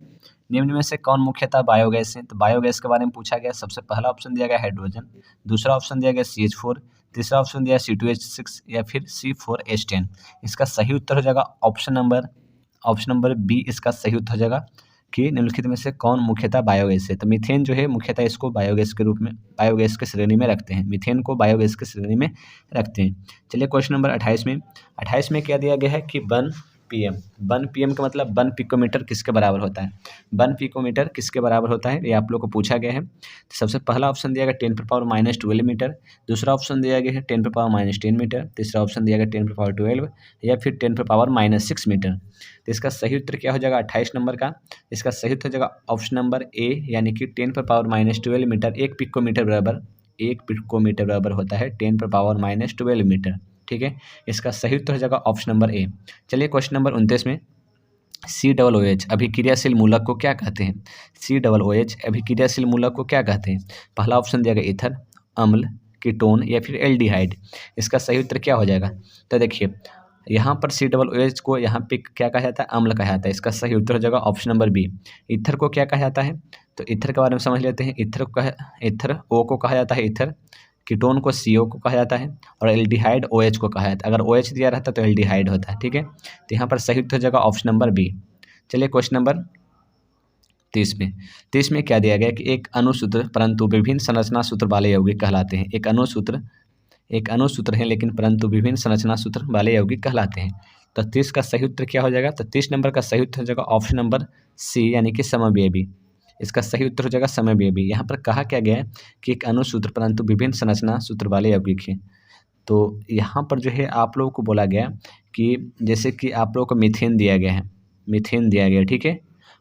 निम्न में से कौन मुख्यतः बायोगैस है। तो बायोगैस के बारे में पूछा गया। सबसे पहला ऑप्शन दिया गया हाइड्रोजन, दूसरा ऑप्शन दिया गया CH4, तीसरा ऑप्शन दिया C2H6, या फिर C4H10। इसका सही उत्तर हो जाएगा ऑप्शन नंबर बी, इसका सही उत्तर हो जाएगा कि निम्नलिखित में से कौन मुख्यतः बायोगैस है। तो मीथेन जो है मुख्यतः इसको बायोगैस के रूप में, बायोगैस के श्रेणी में रखते हैं, मीथेन को बायोगैस के श्रेणी में रखते हैं। चलिए क्वेश्चन नंबर 28 में क्या दिया गया है कि 1 pm का मतलब 1 पिकोमीटर किसके बराबर होता है। 1 पिकोमीटर किसके बराबर होता है, ये आप लोग को पूछा गया है। तो सबसे पहला ऑप्शन दिया गया 10⁻⁻12 मीटर, दूसरा ऑप्शन दिया गया है 10⁻⁻10 मीटर, तीसरा ऑप्शन दिया गया 10⁻12, या फिर 10⁻⁻6 मीटर। तो इसका सही उत्तर क्या हो जाएगा 28 नंबर का। इसका सही उत्तर हो जाएगा ऑप्शन नंबर ए, यानी कि 10⁻⁻12 मीटर। 1 पिकोमीटर बराबर 1 पिकोमीटर बराबर होता है 10⁻⁻12 मीटर। ठीक है, इसका सही उत्तर हो जाएगा ऑप्शन नंबर ए। चलिए क्वेश्चन नंबर 29 में COOH अभिक्रियाशील मूलक को क्या कहते हैं? COOH अभिक्रियाशील मूलक को क्या कहते हैं? पहला ऑप्शन दिया गया ईथर, अम्ल, कीटोन या फिर एल्डिहाइड। इसका सही उत्तर क्या हो जाएगा? तो देखिए यहाँ पर COOH को यहाँ पे क्या कहा जाता है? अम्ल कहा जाता है। इसका सही उत्तर हो जाएगा ऑप्शन नंबर बी। ईथर को क्या कहा जाता है? तो ईथर के बारे में समझ लेते हैं। ईथर O को कहा जाता है ईथर, कीटोन को CO को कहा जाता है और एल्डिहाइड OH को कहा जाता है। अगर OH दिया रहता तो एल्डिहाइड होता है। ठीक है, तो यहाँ पर सही उत्तर हो जाएगा ऑप्शन नंबर बी। चलिए क्वेश्चन नंबर 30 में क्या दिया गया कि एक अणुसूत्र परंतु विभिन्न संरचना सूत्र वाले यौगिक कहलाते हैं। एक अणुसूत्र है लेकिन परंतु विभिन्न संरचना सूत्र वाले यौगिक कहलाते हैं। तो 30 का सही उत्तर क्या हो जाएगा? तो 30 नंबर का सही उत्तर हो जाएगा ऑप्शन नंबर सी यानी कि समव्ययी। इसका सही उत्तर हो जाएगा समव्ययी। यहाँ पर कहा क्या गया है कि एक अणुसूत्र परंतु विभिन्न संरचना सूत्र वाले यौगिक हैं। तो यहाँ पर जो है आप लोगों को बोला गया कि जैसे कि आप लोगों को मीथेन दिया गया है, मीथेन दिया गया है। ठीक है,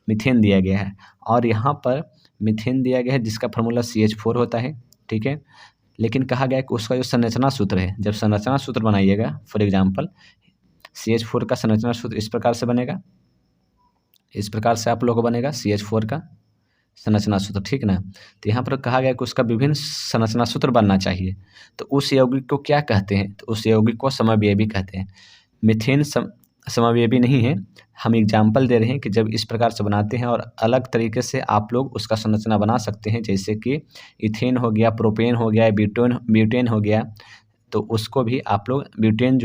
मीथेन दिया गया है और यहाँ पर मीथेन दिया गया है जिसका फार्मूला CH4 होता है। ठीक है, लेकिन कहा गया है कि उसका जो संरचना सूत्र है, जब संरचना सूत्र बनाइएगा फॉर एग्जांपल CH4 का संरचना सूत्र इस प्रकार से बनेगा, इस प्रकार से आप लोगों को बनेगा CH4 का संरचना सूत्र। ठीक ना, तो यहाँ पर कहा गया कि उसका विभिन्न संरचना सूत्र बनना चाहिए। तो उस यौगिक को क्या कहते हैं? तो उस यौगिक को समव्ययी कहते हैं। मीथेन समव्ययी नहीं है। हम एग्जाम्पल दे रहे हैं कि जब इस प्रकार से बनाते हैं और अलग तरीके से आप लोग उसका संरचना बना सकते हैं, जैसे कि इथेन हो गया, प्रोपेन हो गया, ब्यूटेन हो गया, तो उसको भी आप लोग ब्यूटेन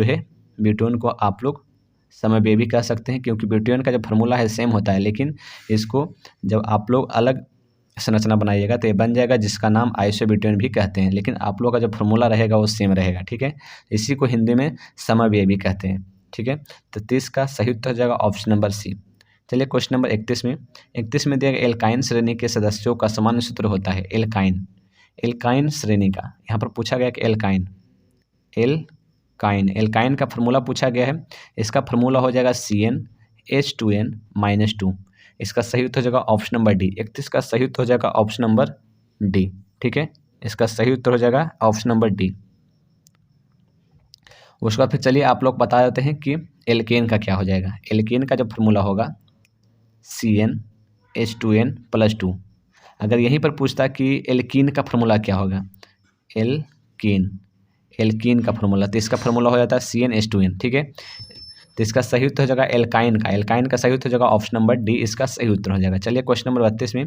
को आप लोग समव्ययी कह सकते हैं, क्योंकि ब्यूटेन का जो फार्मूला है सेम होता है, लेकिन इसको जब आप लोग अलग संरचना बनाइएगा तो ये बन जाएगा जिसका नाम आइसोब्यूटेन भी कहते हैं, लेकिन आप लोग का जो फार्मूला रहेगा वो सेम रहेगा। ठीक है, इसी को हिंदी में समव्ययी कहते हैं। ठीक है, तो 30 का सही उत्तर हो जाएगा ऑप्शन नंबर सी। चलिए क्वेश्चन नंबर 31 में दिया गया एल्काइन श्रेणी के सदस्यों का सामान्य सूत्र होता है। एल्काइन श्रेणी का यहाँ पर पूछा गया कि एल्काइन का फार्मूला पूछा गया है। इसका फार्मूला हो जाएगा CnH2n-2। इसका सही उत्तर हो जाएगा ऑप्शन नंबर डी। 31 का सही उत्तर हो जाएगा ऑप्शन नंबर डी। ठीक है, इसका सही उत्तर हो जाएगा ऑप्शन नंबर डी। उसके बाद फिर चलिए आप लोग बता देते हैं कि एल्केन का क्या हो जाएगा। एल्केन का जो फार्मूला होगा CnH2n+2। अगर यहीं पर पूछता कि एल्कीन का फार्मूला क्या होगा, एल्कीन का फार्मूला, तो इसका फार्मूला हो जाता है CnH2n। ठीक है, तो इसका सही उत्तर हो जाएगा एल्काइन का सही उत्तर हो जाएगा ऑप्शन नंबर डी। इसका सही उत्तर हो जाएगा। चलिए क्वेश्चन नंबर 32 में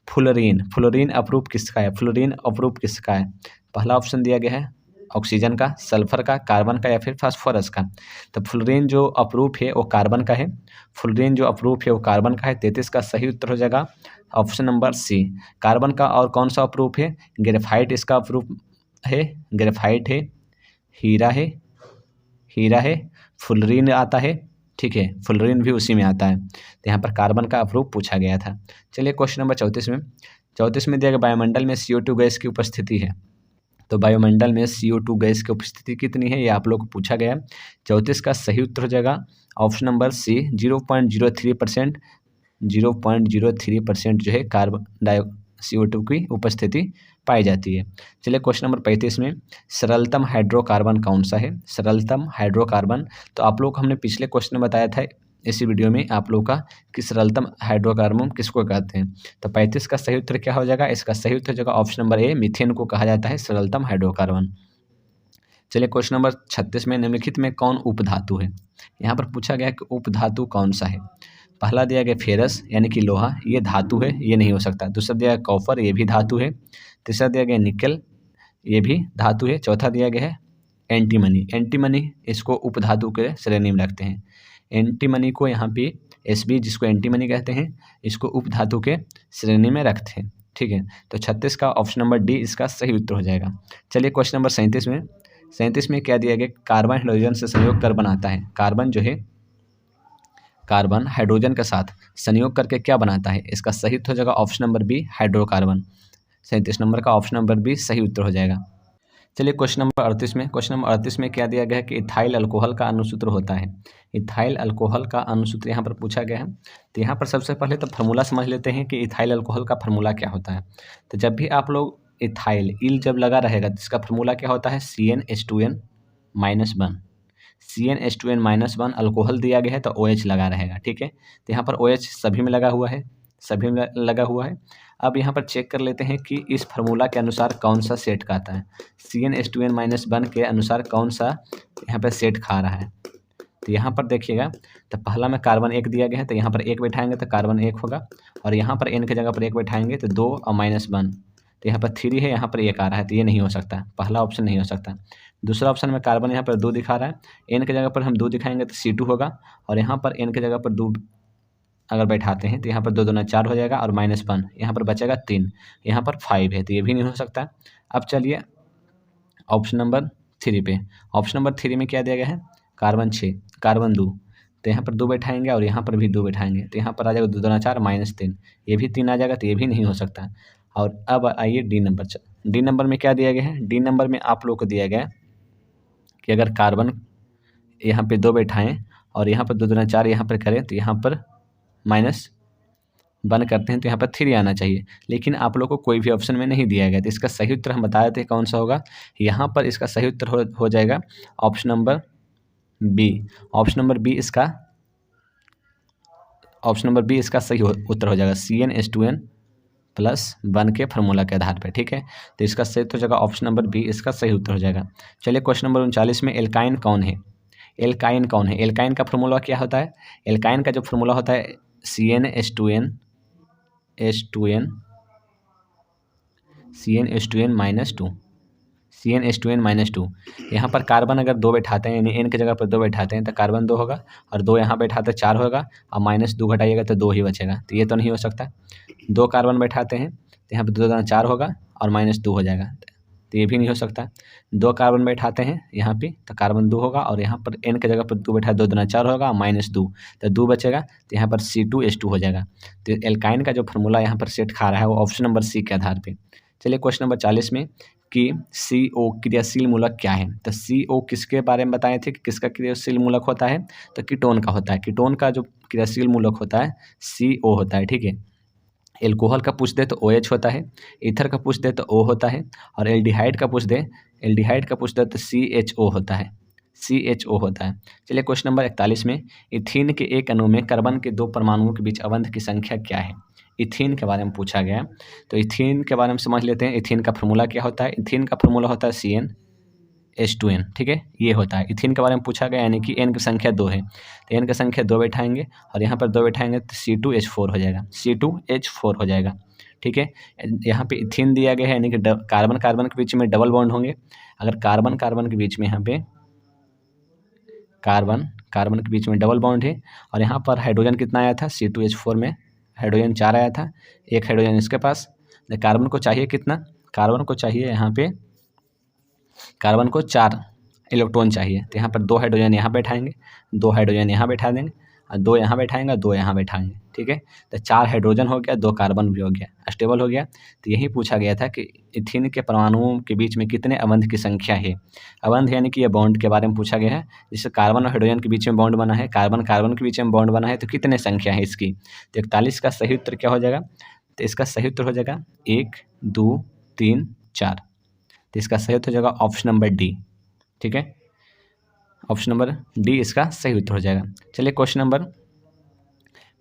फ्लोरीन अप्रूव किसका है? पहला ऑप्शन दिया गया है ऑक्सीजन का, सल्फर का, कार्बन का या फिर फास्फोरस का। तो फ्लोरीन जो अप्रूव है वो कार्बन का है। 33 का सही उत्तर हो जाएगा ऑप्शन नंबर सी। कार्बन का और कौन सा अप्रूव है? ग्रेफाइट इसका अप्रूव है, ग्रेफाइट है, हीरा है, फ्लोरीन आता है। ठीक है, फ्लोरीन भी उसी में आता है। तो यहाँ पर कार्बन का अप्रूव पूछा गया था। चलिए क्वेश्चन नंबर 34 में दिया गया वायुमंडल में CO2 गैस की उपस्थिति है। तो वायुमंडल में CO2 गैस की उपस्थिति कितनी है ये आप लोग को पूछा गया है। 34 का सही उत्तर हो जाएगा ऑप्शन नंबर सी 0.03%। 0.03% जो है CO2 की उपस्थिति पाई जाती है। चलिए क्वेश्चन नंबर 35 में सरलतम हाइड्रोकार्बन कौन सा है? सरलतम हाइड्रोकार्बन, तो आप लोग को हमने पिछले क्वेश्चन में बताया था इसी वीडियो में आप लोग का कि सरलतम हाइड्रोकार्बन किसको कहते हैं। तो 35 का सही उत्तर क्या हो जाएगा? इसका सही उत्तर हो जाएगा ऑप्शन नंबर ए, मीथेन को कहा जाता है सरलतम हाइड्रोकार्बन। चलिए क्वेश्चन नंबर 36 में निम्नलिखित में कौन उपधातु है? यहाँ पर पूछा गया कि उपधातु कौन सा है। पहला दिया गया फेरस यानी कि लोहा, ये धातु है, ये नहीं हो सकता। दूसरा दिया गया कॉपर, ये भी धातु है। तीसरा दिया गया निकल, ये भी धातु है। चौथा दिया गया है एंटीमनी, इसको उपधातु के श्रेणी में रखते हैं। एंटीमनी को यहाँ पे Sb जिसको एंटीमनी कहते हैं, इसको उपधातु के श्रेणी में रखते हैं। ठीक है, तो 36 का ऑप्शन नंबर डी इसका सही उत्तर हो जाएगा। चलिए क्वेश्चन नंबर 37 में क्या दिया गया? कार्बन हाइड्रोजन से संयोग कर बनाता है। कार्बन हाइड्रोजन के साथ संयोग करके क्या बनाता है? इसका सही उत्तर हो जाएगा option number B, hydrocarbon. 37 number का ऑप्शन नंबर बी सही उत्तर हो जाएगा। चलिए क्वेश्चन नंबर 38 में क्या दिया गया है कि इथाइल अल्कोहल का अणुसूत्र होता है। इथाइल अल्कोहल का अणुसूत्र यहाँ पर पूछा गया है। तो यहाँ पर सबसे पहले तो फार्मूला समझ लेते हैं कि इथाइल अल्कोहल का फार्मूला क्या होता है। तो जब भी आप लोग इथाइल, इल जब लगा रहेगा तो इसका फार्मूला क्या होता है CnH2n -1। CnH2n -1 अल्कोहल दिया गया है तो OH लगा रहेगा, ठीक है। तो यहाँ पर OH सभी में लगा हुआ है, सभी में लगा हुआ है। अब यहाँ पर चेक कर लेते हैं कि इस फार्मूला के अनुसार कौन सा सेट खाता है। CnH2n -1 के अनुसार कौन सा यहाँ पर सेट खा रहा है। तो यहाँ पर देखिएगा, तो पहला में कार्बन 1 दिया गया है, तो यहाँ पर 1 बैठाएंगे तो कार्बन 1 होगा, और यहाँ पर N की जगह पर 1 बैठाएंगे तो 2 और -1, तो यहाँ पर 3 है, यहाँ पर 1 आ रहा है, तो ये नहीं हो सकता, पहला ऑप्शन नहीं हो सकता। दूसरा ऑप्शन में कार्बन यहाँ पर 2 दिखा रहा है, N की जगह पर हम 2 दिखाएंगे तो C2 होगा, और यहाँ पर N की जगह पर 2 अगर बैठाते हैं तो यहाँ पर 2 दूना 4 हो जाएगा, और -1 यहाँ पर बचेगा 3, यहाँ पर 5 है, तो ये भी नहीं हो सकता। अब चलिए ऑप्शन नंबर 3 पे। ऑप्शन नंबर 3 में क्या दिया गया है, कार्बन 6, कार्बन 2, तो यहाँ पर 2 बैठाएंगे और यहाँ पर भी 2 बैठाएंगे, तो यहाँ पर आ जाएगा 2 दूना 4 -3, ये भी 3 आ जाएगा, तो ये भी नहीं हो सकता। और अब आइए डी नंबर। डी नंबर में क्या दिया गया है, डी नंबर में आप लोग को दिया गया है कि अगर कार्बन यहाँ पे 2 बैठाएँ और यहाँ पर 2 दूना 4 यहाँ पर करें, तो यहाँ पर -1 करते हैं तो यहाँ पर 3 आना चाहिए, लेकिन आप लोग को कोई भी ऑप्शन में नहीं दिया गया, तो इसका सही उत्तर हम बता देते हैं कौन सा होगा। यहाँ पर इसका सही उत्तर हो जाएगा option number B. Option number B इसका सही उत्तर हो जाएगा CnH2n +1 के फार्मूला के आधार पर, ठीक है। तो इसका सही उत्तर हो जाएगा ऑप्शन नंबर बी, इसका सही उत्तर हो जाएगा। चलिए क्वेश्चन नंबर 39 में एल्काइन कौन है। एल्काइन कौन है, एल्काइन का फार्मूला क्या होता है। एल्काइन का जो फार्मूला होता है CnH2n -2। यहाँ पर कार्बन अगर 2 बैठाते हैं, यानी N की जगह पर 2 बैठाते हैं तो कार्बन 2 होगा, और 2 यहाँ बैठाते 4 होगा, और -2 घटाइएगा तो 2 ही बचेगा, तो ये तो नहीं हो सकता। 2 कार्बन बैठाते हैं तो यहाँ पर 2 दूना 4 होगा और -2 हो जाएगा, तो ये भी नहीं हो सकता। 2 कार्बन बैठाते हैं यहाँ पे तो कार्बन 2 होगा, और यहाँ पर N की जगह पर 2 बैठा 2 दूना 4 होगा, -2 तो 2 बचेगा, तो यहाँ पर C2H2 हो जाएगा। तो एल्काइन का जो फार्मूला यहाँ पर सेट खा रहा है वो ऑप्शन नंबर सी के आधार पे। चलिए क्वेश्चन नंबर 40 में कि CO क्रियाशील मूलक क्या है। तो CO किसके बारे में बताए थे कि किसका क्रियाशील मूलक होता है, तो कीटोन का होता है। कीटोन का जो क्रियाशील मूलक होता है CO होता है, ठीक है। एल्कोहल का पूछ दे तो OH होता है, ईथर का पूछ दे तो O होता है, और एल्डिहाइड का पूछ दे तो CHO होता है, CHO होता है। चलिए क्वेश्चन नंबर 41 में इथीन के एक अणु में कार्बन के 2 परमाणुओं के बीच अवंध की संख्या क्या है। इथीन के बारे में पूछा गया, तो इथीन के बारे में समझ लेते हैं। इथीन का फार्मूला क्या होता है, इथीन का फार्मूला होता है CnH2n, ठीक है, ये होता है। इथीन के बारे में पूछा गया, यानी कि N की संख्या 2 है, तो N की संख्या 2 बैठाएंगे और यहाँ पर 2 बैठाएंगे तो C2H4 हो जाएगा, C2H4 हो जाएगा, ठीक है। यहाँ पे इथीन दिया गया है, यानी कि कार्बन कार्बन के बीच में डबल बॉन्ड होंगे। अगर कार्बन कार्बन के बीच में यहाँ पे कार्बन के बीच में डबल बॉन्ड है, और यहाँ पर हाइड्रोजन कितना आया था, C2H4 में हाइड्रोजन 4 आया था, एक हाइड्रोजन इसके पास। कार्बन को चाहिए कितना, कार्बन को चाहिए यहाँ पे, कार्बन को 4 इलेक्ट्रॉन चाहिए, तो यहाँ पर 2 हाइड्रोजन यहाँ बैठाएंगे, 2 हाइड्रोजन यहाँ बैठा देंगे, और 2 यहाँ बैठाएंगे, 2 यहाँ बैठाएंगे, ठीक है। तो 4 हाइड्रोजन हो गया, 2 कार्बन भी हो गया, स्टेबल हो गया। तो यही पूछा गया था कि इथीन के परमाणुओं के बीच में कितने अवंध की संख्या है। अवंध यानी कि ये बॉन्ड के बारे में पूछा गया है, जिससे कार्बन और हाइड्रोजन के बीच में बॉन्ड बना है, कार्बन कार्बन के बीच में बॉन्ड बना है, तो कितने संख्या है इसकी। तो 41 का सही उत्तर क्या हो जाएगा, तो इसका सही उत्तर हो जाएगा 1 2 3 4। तो इसका सही उत्तर हो जाएगा ऑप्शन नंबर डी, ठीक है। ऑप्शन नंबर डी इसका सही उत्तर हो जाएगा। चलिए क्वेश्चन नंबर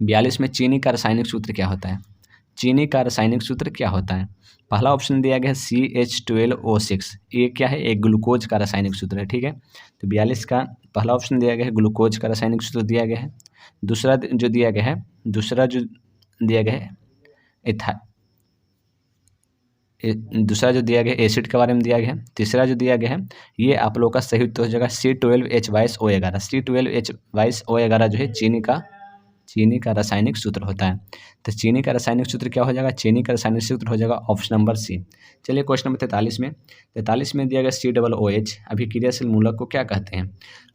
42 में चीनी का रासायनिक सूत्र क्या होता है। चीनी का रासायनिक सूत्र क्या होता है। पहला ऑप्शन दिया गया है CH12O6, ये क्या है, एक ग्लूकोज का रासायनिक सूत्र है, ठीक है। तो 42 का पहला ऑप्शन दिया गया है ग्लूकोज का रासायनिक सूत्र दिया गया है। दूसरा जो दिया गया है दूसरा जो दिया गया एसिड के बारे में दिया गया है। तीसरा जो दिया गया है ये आप लोग का सही उत्तर हो जाएगा C12H22O11। C12H22O11 जो है चीनी का रासायनिक सूत्र होता है। तो चीनी का रासायनिक सूत्र क्या हो जाएगा, चीनी का रासायनिक सूत्र हो जाएगा ऑप्शन नंबर सी। चलिए क्वेश्चन नंबर 43 में दिया गया COOH अभिक्रियाशील मूलक को क्या कहते हैं।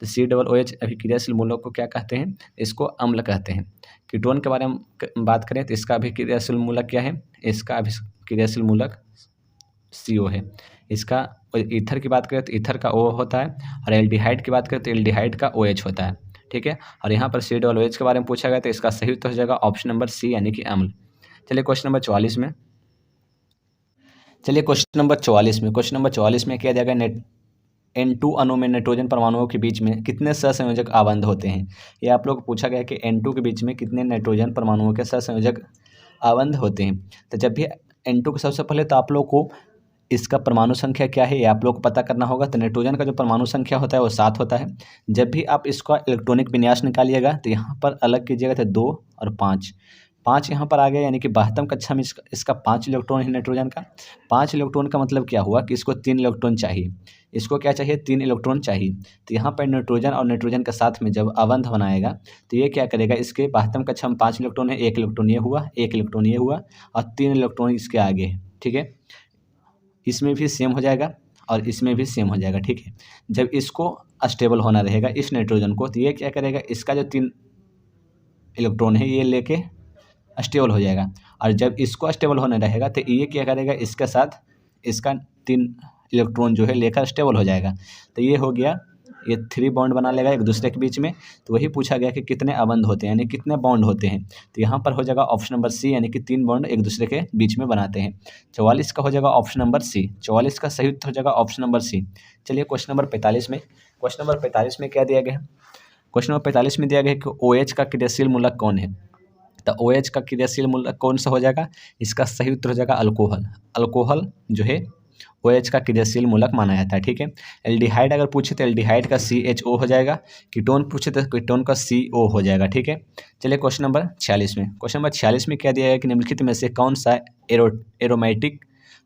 तो COOH अभिक्रियाशील मूलक को क्या कहते हैं, इसको अम्ल कहते हैं। कीटोन के बारे में बात करें तो इसका अभिक्रियाशील मूलक क्या है, इसका अभिक्रियाशील मूलक CO है। इसका ईथर की बात करें तो ईथर का O होता है, और एल्डिहाइड की बात करें तो एल्डिहाइड का OH होता है, ठीक है। और यहाँ पर COOH के बारे में पूछा गया तो इसका सही उत्तर हो जाएगा ऑप्शन नंबर सी, यानी कि अम्ल। चलिए क्वेश्चन नंबर 44 में चलिए क्वेश्चन नंबर 44 में, क्वेश्चन नंबर 44 में क्या दिया गया, N2 अणु में नाइट्रोजन परमाणुओं के बीच में कितने सहसंयोजक आबंध होते हैं। ये आप लोग को पूछा गया कि N2 के बीच में कितने नाइट्रोजन परमाणुओं के सहसंयोजक आबंध होते हैं। तो जब भी N2 के सबसे पहले तो आप लोग को इसका परमाणु संख्या क्या है ये आप लोग को पता करना होगा। तो नाइट्रोजन का जो परमाणु संख्या होता है वो 7 होता है। जब भी आप इसका इलेक्ट्रॉनिक विन्यास निकालिएगा तो यहाँ पर अलग कीजिएगा तो 2 और 5, 5 यहाँ पर आ गया, यानी कि 72 कक्षा में इसका 5 इलेक्ट्रॉन है नाइट्रोजन का। 5 इलेक्ट्रॉन का मतलब क्या हुआ कि इसको 3 इलेक्ट्रॉन चाहिए, इसको क्या चाहिए, 3 इलेक्ट्रॉन चाहिए। तो यहाँ पर नाइट्रोजन और नाइट्रोजन के साथ में जब आबंध बनाएगा तो ये क्या करेगा, इसके 72 कक्षा में 5 इलेक्ट्रॉन है, 1 इलेक्ट्रॉन ये हुआ, 1 इलेक्ट्रॉन ये हुआ और 3 इलेक्ट्रॉन इसके आगे है। ठीक है, इसमें भी सेम हो जाएगा और इसमें भी सेम हो जाएगा। ठीक है, जब इसको स्टेबल होना रहेगा इस नाइट्रोजन को, तो ये क्या करेगा, इसका जो 3 इलेक्ट्रॉन है ये लेके स्टेबल हो जाएगा। और जब इसको स्टेबल होना रहेगा तो ये क्या करेगा, इसके साथ इसका 3 इलेक्ट्रॉन जो है लेकर स्टेबल हो जाएगा। तो ये हो गया, ये 3 बॉन्ड बना लेगा एक दूसरे के बीच में। तो वही पूछा गया कि कितने आबंध होते हैं, यानी कितने बॉन्ड होते हैं। तो यहाँ पर हो जाएगा ऑप्शन नंबर सी, यानी कि 3 बॉन्ड एक दूसरे के बीच में बनाते हैं। 44 का हो जाएगा ऑप्शन नंबर सी, 44 का सही उत्तर हो जाएगा ऑप्शन नंबर सी। चलिए क्वेश्चन नंबर 45 में, क्वेश्चन नंबर 45 में क्या दिया गया है, क्वेश्चन नंबर 45 में दिया गया है कि OH का क्रियाशील मूलक कौन है। तो OH का क्रियाशील मूलक कौन सा हो जाएगा, इसका सही उत्तर हो जाएगा अल्कोहल। अल्कोहल जो है OH का क्रियाशील मूलक माना जाता है। ठीक है, एल्डिहाइड अगर पूछे तो एल्डिहाइड का CHO हो जाएगा, कीटोन पूछे तो कीटोन का CO हो जाएगा। ठीक है, चलिए क्वेश्चन नंबर 46 में, क्वेश्चन नंबर 46 में क्या दिया है कि निम्नलिखित में से कौन सा एरोमेटिक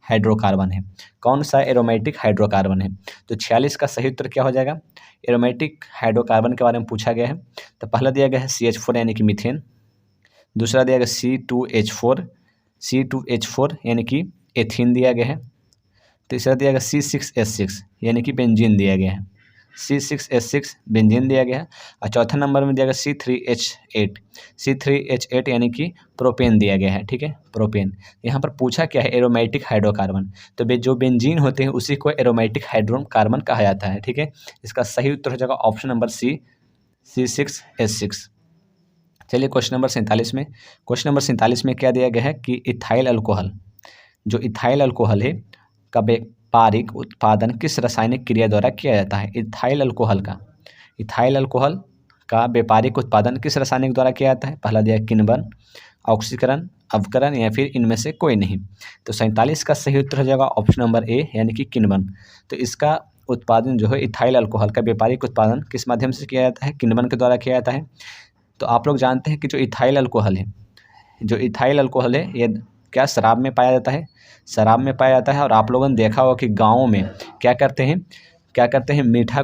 हाइड्रोकार्बन है, कौन सा एरोमेटिक हाइड्रोकार्बन है। तो 46 का सही उत्तर क्या हो जाएगा, एरोमेटिक हाइड्रोकार्बन के बारे में पूछा गया है। तो पहला दिया गया है CH4 यानी कि मीथेन, दूसरा दिया गया C2H4, C2H4 यानी कि एथीन दिया गया है। तीसरा दिया गया C6H6 यानी कि बेंजीन दिया गया है, C6H6 बेंजीन दिया गया है। और चौथा नंबर में दिया गया C3H8, C3H8 यानी कि प्रोपेन दिया गया है। ठीक है, प्रोपेन। यहाँ पर पूछा क्या है, एरोमेटिक हाइड्रोकार्बन। तो जो बेंजीन होते हैं उसी को एरोमेटिक हाइड्रोकार्बन कहा जाता है। ठीक है, इसका सही उत्तर हो जाएगा ऑप्शन नंबर सी, C6H6। चलिए क्वेश्चन नंबर 47 में, क्वेश्चन नंबर 47 में क्या दिया गया है कि इथाइल अल्कोहल, जो इथाइल अल्कोहल है का व्यापारिक उत्पादन किस रासायनिक क्रिया द्वारा किया जाता है। इथाइल अल्कोहल का व्यापारिक उत्पादन किस रासायनिक द्वारा किया जाता है। पहला दिया किण्वन, ऑक्सीकरण, अवकरण या फिर इनमें से कोई नहीं। तो 47 का सही उत्तर हो जाएगा ऑप्शन नंबर ए यानी कि किण्वन। तो इसका उत्पादन जो है इथाइल अल्कोहल का व्यापारिक उत्पादन किस माध्यम से किया जाता है, किण्वन के द्वारा किया जाता है। तो आप लोग जानते हैं कि जो इथाइल अल्कोहल है ये क्या शराब में पाया जाता है, शराब में पाया जाता है। और आप लोगों ने देखा होगा कि गाँव में क्या करते हैं, मीठा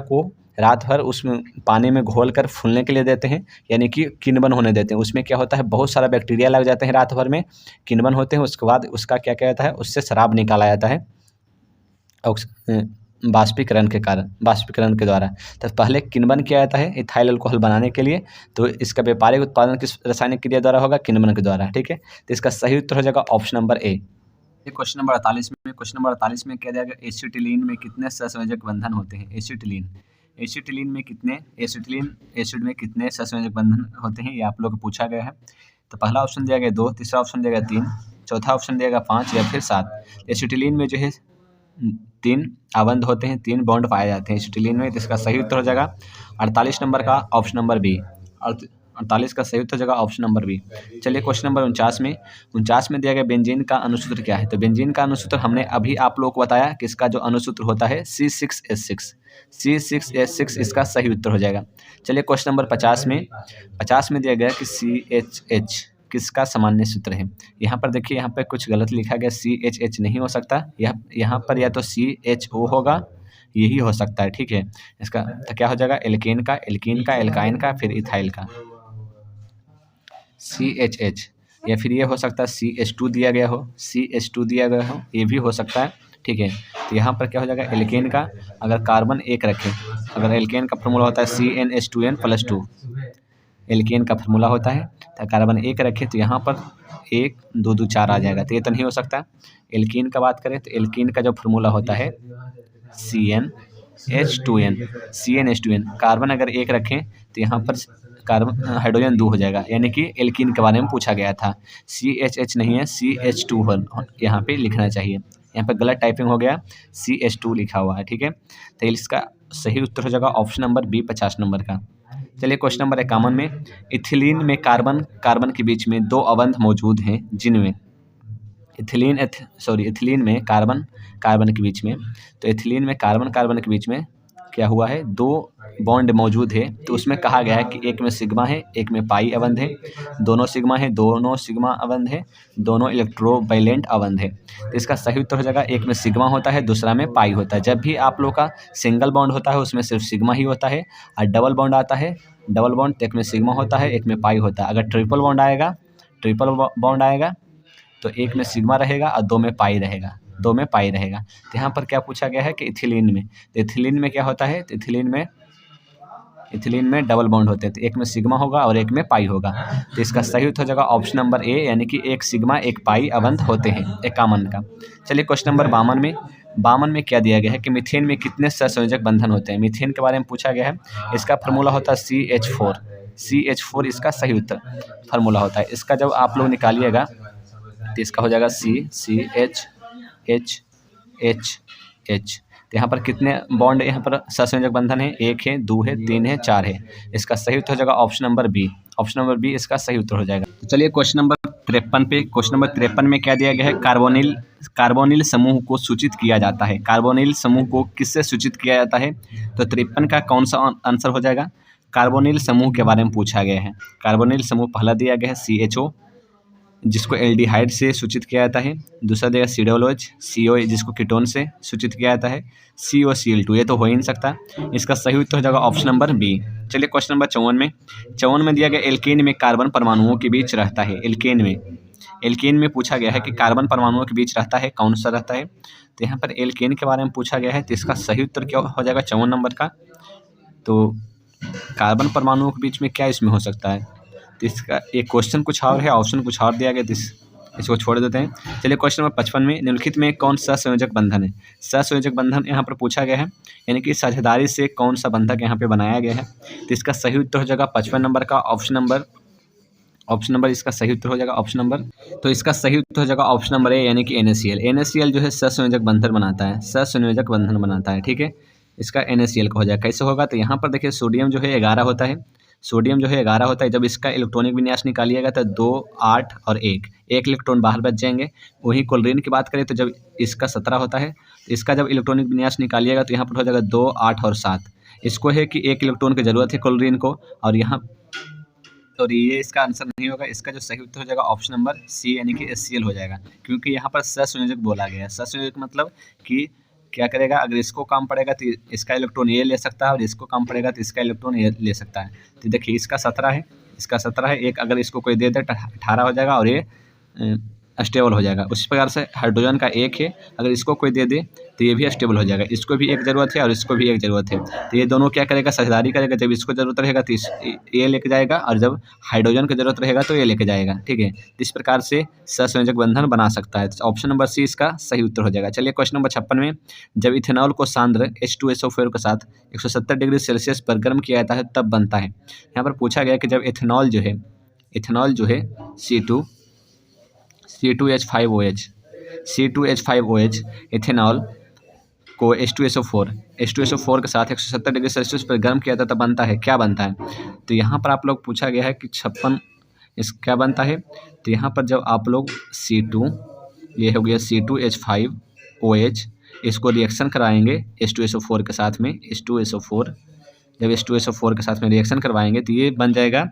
को रात भर उसमें पानी में घोल कर फूलने के लिए देते हैं, यानी कि किण्वन होने देते हैं। उसमें क्या होता है, बहुत सारा बैक्टीरिया लग जाते हैं, रात भर में किण्वन होते हैं। उसके बाद उसका क्या जाता है, उससे शराब निकाला जाता है बाष्पीकरण के द्वारा। तो पहले किण्वन किया जाता है इथाइल अल्कोहल बनाने के लिए। तो इसका व्यापारिक उत्पादन किस रासायनिक क्रिया द्वारा होगा, किण्वन के द्वारा। ठीक है, तो इसका सही उत्तर हो जाएगा option number A. Question number 48 में क्या दिया गया, एसिटिलीन में कितने सहसंयोजक बंधन होते हैं। एसिटिलीन में कितने, एसिड में कितने सहसंयोजक बंधन होते हैं, ये आप लोग को पूछा गया है। तो पहला ऑप्शन दिया गया 2, तीसरा ऑप्शन दिया गया 3, चौथा ऑप्शन दिया गया 5 या फिर 7। एसिटिलीन में जो है 3 आबंध होते हैं, 3 बॉन्ड पाए जाते हैं एसिटिलीन में। तो इसका सही उत्तर हो जाएगा 48 नंबर का ऑप्शन नंबर बी, 48 का सही उत्तर हो जाएगा ऑप्शन नंबर बी। चलिए क्वेश्चन नंबर 49 में दिया गया बेंजीन का अनुसूत्र क्या है। तो बेंजीन का अनुसूत्र हमने अभी आप लोगों को बताया कि इसका जो अनुसूत्र होता है C6H6 इसका सही उत्तर हो जाएगा। चलिए क्वेश्चन नंबर 50 में दिया गया कि CHH किसका सामान्य सूत्र है। यहाँ पर देखिए, यहाँ पर कुछ गलत लिखा गया, CHH नहीं हो सकता, यहाँ पर या तो CHO होगा, यही हो सकता है। ठीक है, इसका तो क्या हो जाएगा, एल्केन का, एल्काइन का, फिर इथाइल का CHH, या फिर ये हो सकता है CH2 दिया गया हो, ये भी हो सकता है। ठीक है, तो यहाँ पर क्या हो जाएगा, एल्केन का अगर कार्बन 1 रखें, अगर एल्केन का फॉर्मूला होता है CnH2n+2, एल्केन का फार्मूला होता है। तो कार्बन 1 रखें तो यहाँ पर 1 2 2 4 आ जाएगा, तो ये तो नहीं हो सकता। एल्कीन का बात करें तो एल्कीन का जो फार्मूला होता है CnH2n, कार्बन अगर 1 रखें तो यहाँ पर कार्बन हाइड्रोजन 2 हो जाएगा, यानी कि एल्कीन के बारे में पूछा गया था। CHH नहीं है, CH2 यहाँ पे लिखना चाहिए। यहाँ पे गलत टाइपिंग हो गया, CH2 लिखा हुआ है, ठीक है। तो इसका सही उत्तर हो जाएगा ऑप्शन नंबर बी 50 नंबर का। चलिए क्वेश्चन नंबर 51 में, इथिलीन में कार्बन कार्बन के बीच में 2 अवंध मौजूद हैं जिनमें इथिलीन में कार्बन कार्बन के बीच में, तो इथिलीन में कार्बन कार्बन के बीच में क्या हुआ है, 2 बॉन्ड मौजूद है। तो उसमें कहा गया है कि एक में सिग्मा है, एक में पाई अवंध है, दोनों सिग्मा है, दोनों सिग्मा अवंध है, दोनों इलेक्ट्रोवायलेंट अवंध है। तो इसका सही उत्तर हो जाएगा, एक में सिग्मा होता है, दूसरा में पाई होता है। जब भी आप लोग का सिंगल बॉन्ड होता है उसमें सिर्फ सिग्मा ही होता है, और डबल बॉन्ड आता है, डबल बॉन्ड तो एक में सिग्मा होता है, एक में पाई होता है। अगर ट्रिपल बॉन्ड आएगा तो एक में सिग्मा रहेगा और 2 में पाई रहेगा, 2 में पाई रहेगा। तो यहाँ पर क्या पूछा गया है कि इथिलीन में, तो इथिलीन में क्या होता है, तो इथिलीन में डबल बॉन्ड होते हैं, तो एक में सिग्मा होगा और एक में पाई होगा। तो इसका सही उत्तर हो जाएगा ऑप्शन नंबर ए, यानी कि एक सिग्मा एक पाई अवंध होते हैं एक कामन का। चलिए क्वेश्चन नंबर 52 में क्या दिया गया है कि मीथेन में कितने सहसंयोजक बंधन होते हैं। मीथेन के बारे में पूछा गया है, इसका फार्मूला होता है CH4 इसका सही उत्तर फार्मूला होता है। इसका जब आप लोग निकालिएगा तो इसका हो जाएगा CH तो यहाँ पर कितने बॉन्ड यहाँ पर सहसंयोजक बंधन है, 1 है, 2 है, 3 है, 4 है। इसका सही उत्तर हो जाएगा ऑप्शन नंबर बी इसका सही उत्तर हो जाएगा। तो चलिए क्वेश्चन नंबर 53 में क्या दिया गया है, कार्बोनिल समूह को सूचित किया जाता है। कार्बोनिल समूह को किससे सूचित किया जाता है, तो 53 का कौन सा आंसर हो जाएगा। कार्बोनिल समूह के बारे में पूछा गया है। कार्बोनिल समूह पहला दिया गया है CHO, जिसको एल्डिहाइड से सूचित किया जाता है। दूसरा देगा सिडोलोज, CO जिसको कीटोन से सूचित किया जाता है, COCl2 ये तो हो ही नहीं सकता। इसका सही उत्तर हो जाएगा ऑप्शन नंबर बी। चलिए क्वेश्चन नंबर 54 में दिया गया एल्केन में कार्बन परमाणुओं के बीच रहता है। एल्केन में पूछा गया है कि कार्बन परमाणुओं के बीच रहता है, कौन सा रहता है। तो यहाँ पर एल्केन के बारे में पूछा गया है, तो इसका सही उत्तर क्या हो जाएगा 54 नंबर का। तो कार्बन परमाणुओं के बीच में क्या इसमें हो सकता है, तो इसका एक क्वेश्चन कुछ और है, ऑप्शन कुछ और दिया गया, तो इसको छोड़ देते हैं। चलिए क्वेश्चन नंबर 55 में, निम्नलिखित में कौन सा संयोजक बंधन है। सहसंयोजक बंधन यहाँ पर पूछा गया है, यानी कि साझेदारी से कौन सा बंधक यहाँ पे बनाया गया है। तो इसका सही उत्तर हो जाएगा 55 नंबर का ऑप्शन नंबर इसका सही उत्तर हो जाएगा ऑप्शन नंबर। तो इसका सही उत्तर हो जाएगा ऑप्शन नंबर ए, यानी कि NaCl जो है सहसंयोजक बंधन बनाता है, ठीक है। इसका NaCl का हो जाएगा। कैसे होगा, तो यहाँ पर देखिए सोडियम जो है 11 होता है। जब इसका इलेक्ट्रॉनिक विन्यास निकालिएगा तो 2, 8 और 1 इलेक्ट्रॉन बाहर बच जाएंगे। वहीं क्लोरीन की बात करें तो जब इसका 17 होता है, तो इसका जब इलेक्ट्रॉनिक विन्यास निकालिएगा तो यहाँ पर हो जाएगा 2, 8 और 7। इसको है कि 1 इलेक्ट्रॉन की जरूरत है क्लोरीन को, और यहाँ तो ये इसका आंसर नहीं होगा। इसका जो सही उत्तर हो जाएगा ऑप्शन नंबर सी, यानी कि HCl हो जाएगा, क्योंकि यहाँ पर सहसंयोजक बोला गया है। सहसंयोजक मतलब कि क्या करेगा, अगर इसको काम पड़ेगा तो इसका इलेक्ट्रॉन ये ले सकता है, और इसको काम पड़ेगा तो इसका इलेक्ट्रॉन ये ले सकता है। तो देखिए इसका 17 है, एक अगर इसको कोई दे दे 18 हो जाएगा, और ये स्टेबल हो जाएगा। उसी प्रकार से हाइड्रोजन का 1 है, अगर इसको कोई दे दे तो ये भी स्टेबल हो जाएगा। इसको भी एक ज़रूरत है और इसको भी एक ज़रूरत है, तो ये दोनों क्या करेगा, साझेदारी करेगा। जब इसको ज़रूरत रहेगा तो ये लेके जाएगा, और जब हाइड्रोजन की ज़रूरत रहेगा तो ये लेके जाएगा, ठीक है। इस प्रकार से सहसंयोजक बंधन बना सकता है। तो ऑप्शन नंबर सी इसका सही उत्तर हो जाएगा। चलिए क्वेश्चन नंबर 56 में, जब इथेनॉल को सांद्र H2SO4 के साथ 170 डिग्री सेल्सियस पर गर्म किया जाता है तब बनता है। यहाँ पर पूछा गया कि जब इथेनॉल जो है C2H5OH इथेनॉल को H2SO4 के साथ 170 डिग्री सेल्सियस पर गर्म किया जाता है तब बनता है, क्या बनता है। तो यहाँ पर आप लोग पूछा गया है कि 56 क्या बनता है। तो यहाँ पर जब आप लोग ये हो गया C2H5OH, इसको रिएक्शन कराएंगे H2SO4 के साथ में, जब H2SO4 के साथ में रिएक्शन करवाएंगे तो ये बन जाएगा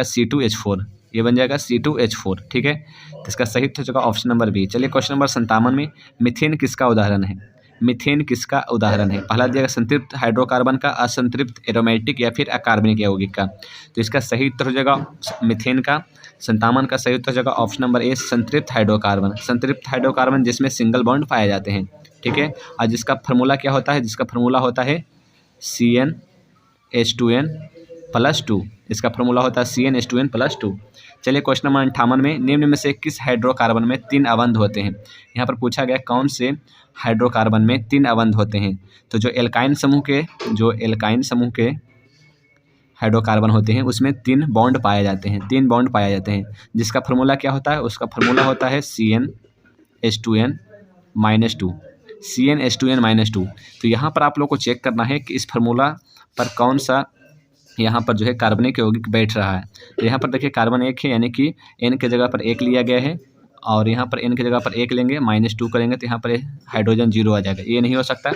C2H4, ठीक है। तो इसका सही उत्तर होगा ऑप्शन नंबर बी। चलिए क्वेश्चन नंबर 57 में, मीथेन किसका उदाहरण है। पहला दिया संतृप्त हाइड्रोकार्बन का, असंतृप्त एरोमेटिक या फिर अकार्बनिक यौगिक का। तो इसका सही उत्तर हो जाएगा मीथेन का 57 का सही उत्तर हो जाएगा ऑप्शन नंबर ए, संतृप्त हाइड्रोकार्बन जिसमें सिंगल बॉन्ड पाए जाते हैं, ठीक है। और जिसका फार्मूला क्या होता है, CnH2n+2। इसका फार्मूला होता है CnH2n+2। चलिए क्वेश्चन नंबर 58 में, निम्न में से किस हाइड्रोकार्बन में 3 अवंध होते हैं। यहाँ पर पूछा गया कौन से हाइड्रोकार्बन में 3 अवंध होते हैं। तो जो एल्काइन समूह के हाइड्रोकार्बन होते हैं उसमें 3 बॉन्ड पाए जाते हैं, 3 बॉन्ड पाए जाते हैं, जिसका फार्मूला क्या होता है, उसका फार्मूला होता है CnH2n-2, CnH2n-2। तो यहाँ पर आप लोग को चेक करना है कि इस फार्मूला पर कौन सा यहाँ पर जो है कार्बनिक यौगिक बैठ रहा है। तो यहाँ पर देखिए कार्बन 1 है, यानी कि N के जगह पर 1 लिया गया है, और यहाँ पर N की जगह पर 1 लेंगे, -2 करेंगे तो यहाँ पर हाइड्रोजन 0 आ जाएगा, ये नहीं हो सकता।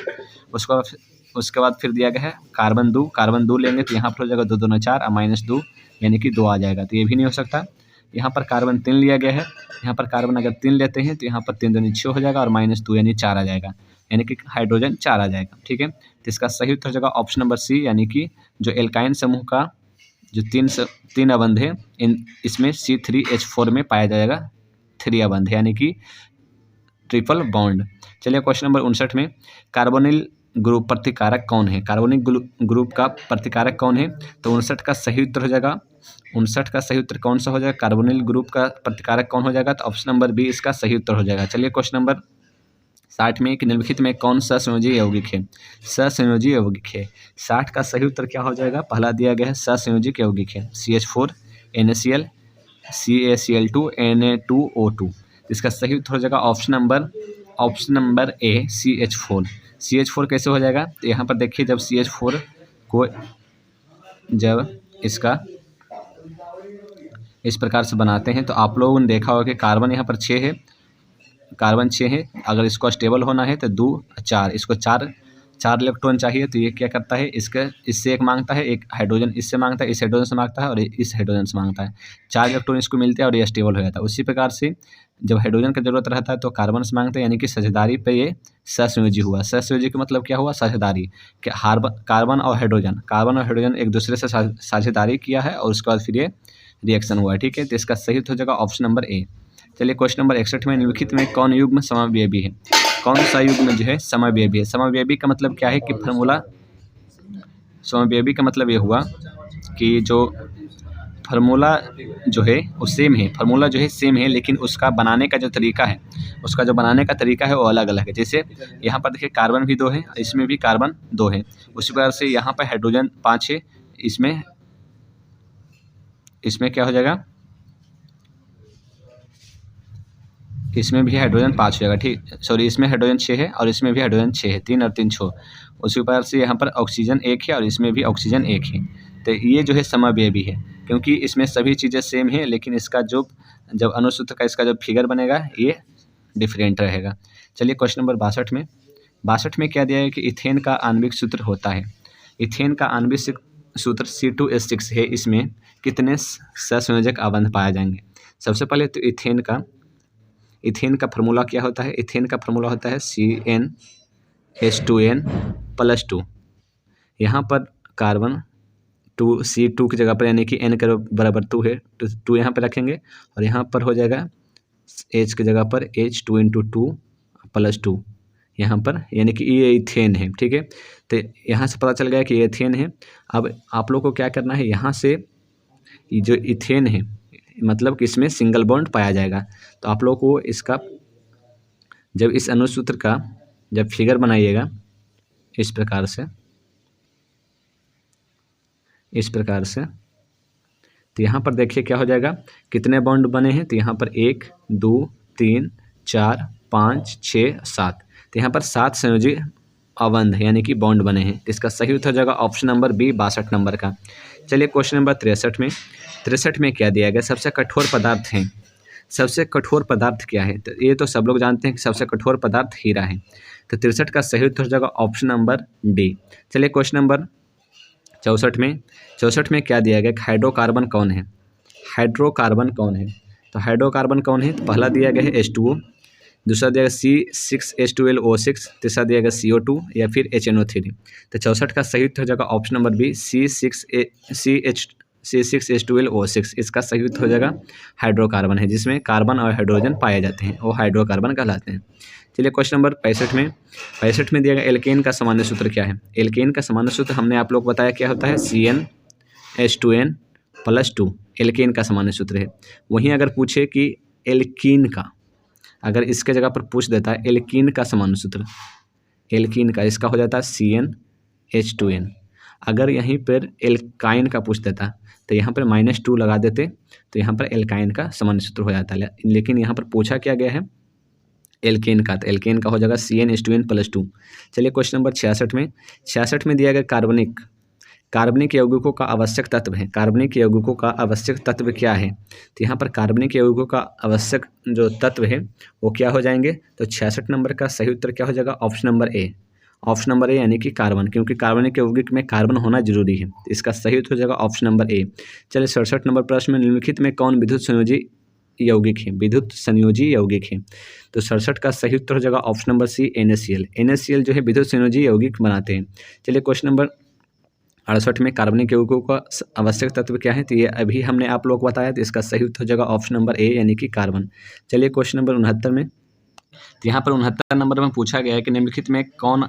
उसके बाद फिर दिया गया है कार्बन 2 लेंगे तो यहाँ पर हो जाएगा 2 दूना 4 और -2 यानी कि 2 आ जाएगा, तो ये भी नहीं हो सकता। यहाँ पर कार्बन 3 लिया गया है, यहाँ पर कार्बन अगर 3 लेते हैं तो यहाँ पर 3 दूनी 6 हो जाएगा और -2 यानी 4 आ जाएगा, यानी कि हाइड्रोजन 4 आ जाएगा। ठीक है, तो इसका सही उत्तर हो जाएगा ऑप्शन नंबर सी, यानी कि जो एल्काइन समूह का जो 3 अबंध है इसमें C3H4 में पाया जाएगा 3 अबंध, यानी कि ट्रिपल बॉन्ड। चलिए क्वेश्चन नंबर 59 में कार्बोनिल ग्रुप प्रतिकारक कौन है, कार्बोनिल ग्रुप का प्रतिकारक कौन है। तो 59 का सही उत्तर हो जाएगा, 59 का सही उत्तर कौन सा हो जाएगा, कार्बोनिल ग्रुप का प्रतिकारक कौन हो जाएगा, तो ऑप्शन नंबर बी इसका सही उत्तर हो जाएगा। चलिए क्वेश्चन नंबर 60 में कि निम्नलिखित में कौन सा संयोजी यौगिक है, ससंयोजी यौगिक है। 60 का सही उत्तर क्या हो जाएगा, पहला दिया गया है ससंयोजिक यौगिक है, CH4 NaCl CaCl2 Na2O2। इसका सही उत्तर हो जाएगा ऑप्शन नंबर ए CH4 कैसे हो जाएगा, तो यहाँ पर देखिए जब CH4 को जब इसका इस प्रकार से बनाते हैं तो आप लोगों ने देखा होगा कि कार्बन यहाँ पर 6 है, कार्बन 6 है, अगर इसको स्टेबल होना है तो 2 4, इसको 4 इलेक्ट्रॉन चाहिए, तो ये क्या करता है, इससे एक मांगता है, एक हाइड्रोजन इससे मांगता है, इस हाइड्रोजन से मांगता है और इस हाइड्रोजन से मांगता है, 4 इलेक्ट्रॉन इसको मिलते हैं और ये स्टेबल हो जाता है। उसी प्रकार से जब हाइड्रोजन की जरूरत रहता है तो कार्बन से मांगते हैं, यानी कि साझेदारी पे ये सहसंयोजी हुआ। सहसंयोजी का मतलब क्या हुआ, साझेदारी कि कार्बन और हाइड्रोजन एक दूसरे से साझेदारी किया है और उसके बाद फिर ये रिएक्शन हुआ। ठीक है, तो इसका सही हो जाएगा ऑप्शन नंबर ए। चलिए क्वेश्चन नंबर 61 में निम्नलिखित में कौन युग्म समव्ययी है, कौन सा युग्म जो है समव्ययी है। समव्ययी का मतलब क्या है कि फार्मूला, समव्ययी का मतलब ये हुआ कि जो फार्मूला जो है वो सेम है, फार्मूला जो है सेम है, लेकिन उसका बनाने का जो तरीका है, वो अलग अलग है। जैसे यहाँ पर देखिए कार्बन भी 2 है, इसमें भी कार्बन 2 है, उसी प्रकार से यहाँ पर हाइड्रोजन 5 है, इसमें क्या हो जाएगा, इसमें भी हाइड्रोजन 5 हो जाएगा। ठीक, सॉरी, इसमें हाइड्रोजन 6 है और इसमें भी हाइड्रोजन 6 है, 3 और 3 6। उसी प्रकार से यहाँ पर ऑक्सीजन 1 है और इसमें भी ऑक्सीजन 1 है। तो ये जो है समव्ययी है, क्योंकि इसमें सभी चीज़ें सेम है, लेकिन इसका जब अनुसूत्र का इसका जो फिगर बनेगा ये डिफरेंट रहेगा। चलिए क्वेश्चन नंबर 62 में क्या दिया है कि इथेन का आणविक सूत्र होता है। इथेन का आणविक सूत्र C2H6 है, इसमें कितने सहसंयोजक अबंध पाए जाएंगे। सबसे पहले तो इथेन का फार्मूला क्या होता है, इथेन का फार्मूला होता है CnH2n+2। यहाँ पर कार्बन 2 C2 की जगह पर, यानी कि n के बराबर 2 है, तो 2 यहाँ पर रखेंगे और यहाँ पर हो जाएगा H की जगह पर H2 × 2+2 यहाँ पर, यानी कि ये इथेन है। ठीक है, तो यहाँ से पता चल गया कि ये इथेन है। अब आप लोग को क्या करना है, यहाँ से जो इथेन है मतलब कि इसमें सिंगल बॉन्ड पाया जाएगा, तो आप लोग को इसका जब इस अनुसूत्र का जब फिगर बनाइएगा इस प्रकार से, तो यहाँ पर देखिए क्या हो जाएगा, कितने बॉन्ड बने हैं, तो यहाँ पर 1 2 3 4 5 6 7, तो यहाँ पर 7 संयोजी अबंध यानी कि बॉन्ड बने हैं। इसका सही उत्तर हो जाएगा ऑप्शन नंबर बी 62 नंबर का। चलिए क्वेश्चन नंबर 63 में क्या दिया गया, सबसे कठोर पदार्थ है। सबसे कठोर पदार्थ क्या है, तो ये तो सब लोग जानते हैं कि सबसे कठोर पदार्थ हीरा है। तो 63 का सही उत्तर हो जाएगा ऑप्शन नंबर डी। चलिए क्वेश्चन नंबर 64 में क्या दिया गया, हाइड्रोकार्बन कौन है। हाइड्रोकार्बन कौन है, तो हाइड्रोकार्बन कौन है, तो पहला दिया गया है H2O, दूसरा दिया गया C6H12O6, तीसरा दिया गया CO2 या फिर HNO3। तो 64 का सही उत्तर हो जाएगा ऑप्शन नंबर बी C6H12O6। इसका सही उत्तर हो जाएगा हाइड्रोकार्बन है, जिसमें कार्बन और हाइड्रोजन पाए जाते हैं, वो हाइड्रोकार्बन कहलाते हैं। चलिए क्वेश्चन नंबर 65 में दिया गया एल्केन का सामान्य सूत्र क्या है। एल्केन का सामान्य सूत्र हमने आप लोग को बताया क्या होता है, CnH2n+2 एल्केन का सामान्य सूत्र है। वहीं अगर पूछे कि एल्कीन का, अगर इसके जगह पर पूछ देता है एल्कीन का सामान्य सूत्र, एल्कीन का इसका हो जाता है CnH2n। अगर यहीं पर एल्काइन का पूछ देता तो यहाँ पर -2 लगा देते, तो यहाँ पर एल्काइन का सामान्य सूत्र हो जाता है। लेकिन यहाँ पर पूछा क्या गया है, एल्केन का, तो एल्केन का हो जाएगा CnH2n+2। चलिए क्वेश्चन नंबर 66 में दिया गया कार्बनिक यौगिकों का आवश्यक तत्व है। कार्बनिक यौगिकों का आवश्यक तत्व क्या है, तो यहाँ पर कार्बनिक यौगिकों का आवश्यक जो तत्व है वो क्या हो जाएंगे, तो 66 नंबर का सही उत्तर क्या हो जाएगा, option number A. Option number A यानी कि कार्बन, क्योंकि कार्बनिक यौगिक में कार्बन होना जरूरी है, तो इसका सही उत्तर हो जाएगा ऑप्शन नंबर ए। चलिए 67 नंबर प्रश्न में निम्नलिखित में कौन विद्युत संयोजी यौगिक है, विद्युत संयोजी यौगिक है, तो 67 का सही उत्तर हो जाएगा option number C, NaCl। NaCl जो है विद्युत संयोजी यौगिक बनाते हैं। चलिए क्वेश्चन नंबर 68 में कार्बनिक यौगिकों का आवश्यक तत्व क्या है, तो ये अभी हमने आप लोग को बताया, तो इसका सही उत्तर हो जाएगा ऑप्शन नंबर ए यानी कि कार्बन। चलिए क्वेश्चन नंबर 69 में, तो यहाँ पर 69 नंबर में पूछा गया है कि निम्नलिखित में कौन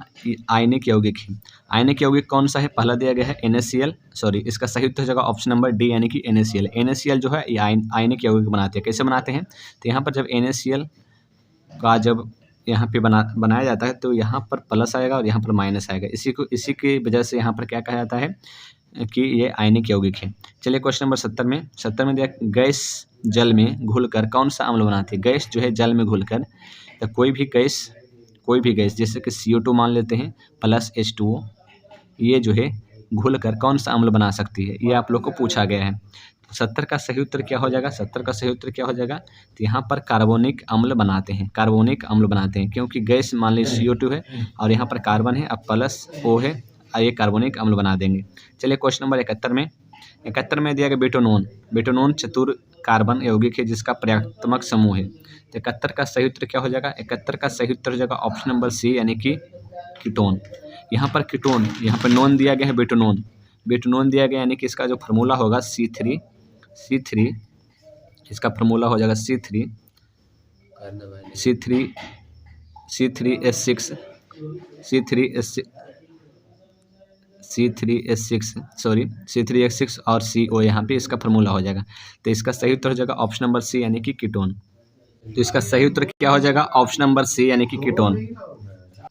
आयनिक यौगिक है। आयनिक यौगिक कौन सा है, पहला दिया गया है NaCl, सॉरी इसका सही उत्तर हो जाएगा ऑप्शन नंबर डी यानी कि NaCl। NaCl जो है ये आयनिक यौगिक बनाते हैं। कैसे बनाते हैं, तो यहाँ पर जब NaCl का जब यहाँ पे बनाया जाता है तो यहाँ पर प्लस आएगा और यहाँ पर माइनस आएगा, इसी की वजह से यहाँ पर क्या कहा जाता है कि ये आयनिक यौगिक है। चलिए क्वेश्चन नंबर 70 में दिया, गैस जल में घुलकर कौन सा अम्ल बनाती है। गैस जो है जल में घुलकर, तो कोई भी गैस जैसे कि CO2 मान लेते हैं प्लस H2O, ये जो है घुलकर कौन सा अम्ल बना सकती है, ये आप लोग को पूछा गया है। 70 का सही उत्तर क्या हो जाएगा, 70 का सही उत्तर क्या हो जाएगा, तो यहाँ पर कार्बोनिक अम्ल बनाते हैं, कार्बोनिक अम्ल बनाते हैं, क्योंकि गैस मान लीजिए CO2 है और यहाँ पर कार्बन है, अब प्लस O है, ये कार्बोनिक अम्ल बना देंगे। चलिए क्वेश्चन नंबर 71 में दिया गया बेटोनोन चतुर कार्बन यौगिक है जिसका पर्यायत्मक समूह है। तो 71 का सही उत्तर क्या हो जाएगा, 71 का सही उत्तर हो जाएगा ऑप्शन नंबर सी यानी कि कीटोन। यहाँ पर कीटोन, यहाँ पर नोन दिया गया है बेटोनोन दिया गया, यानी कि इसका जो फार्मूला होगा C3, इसका फार्मूला हो जाएगा C3H6 और CO, यहाँ पे इसका फार्मूला हो जाएगा। तो इसका सही उत्तर हो जाएगा ऑप्शन नंबर सी यानी कि कीटोन। तो इसका सही उत्तर क्या हो जाएगा, ऑप्शन नंबर सी यानी कि कीटोन।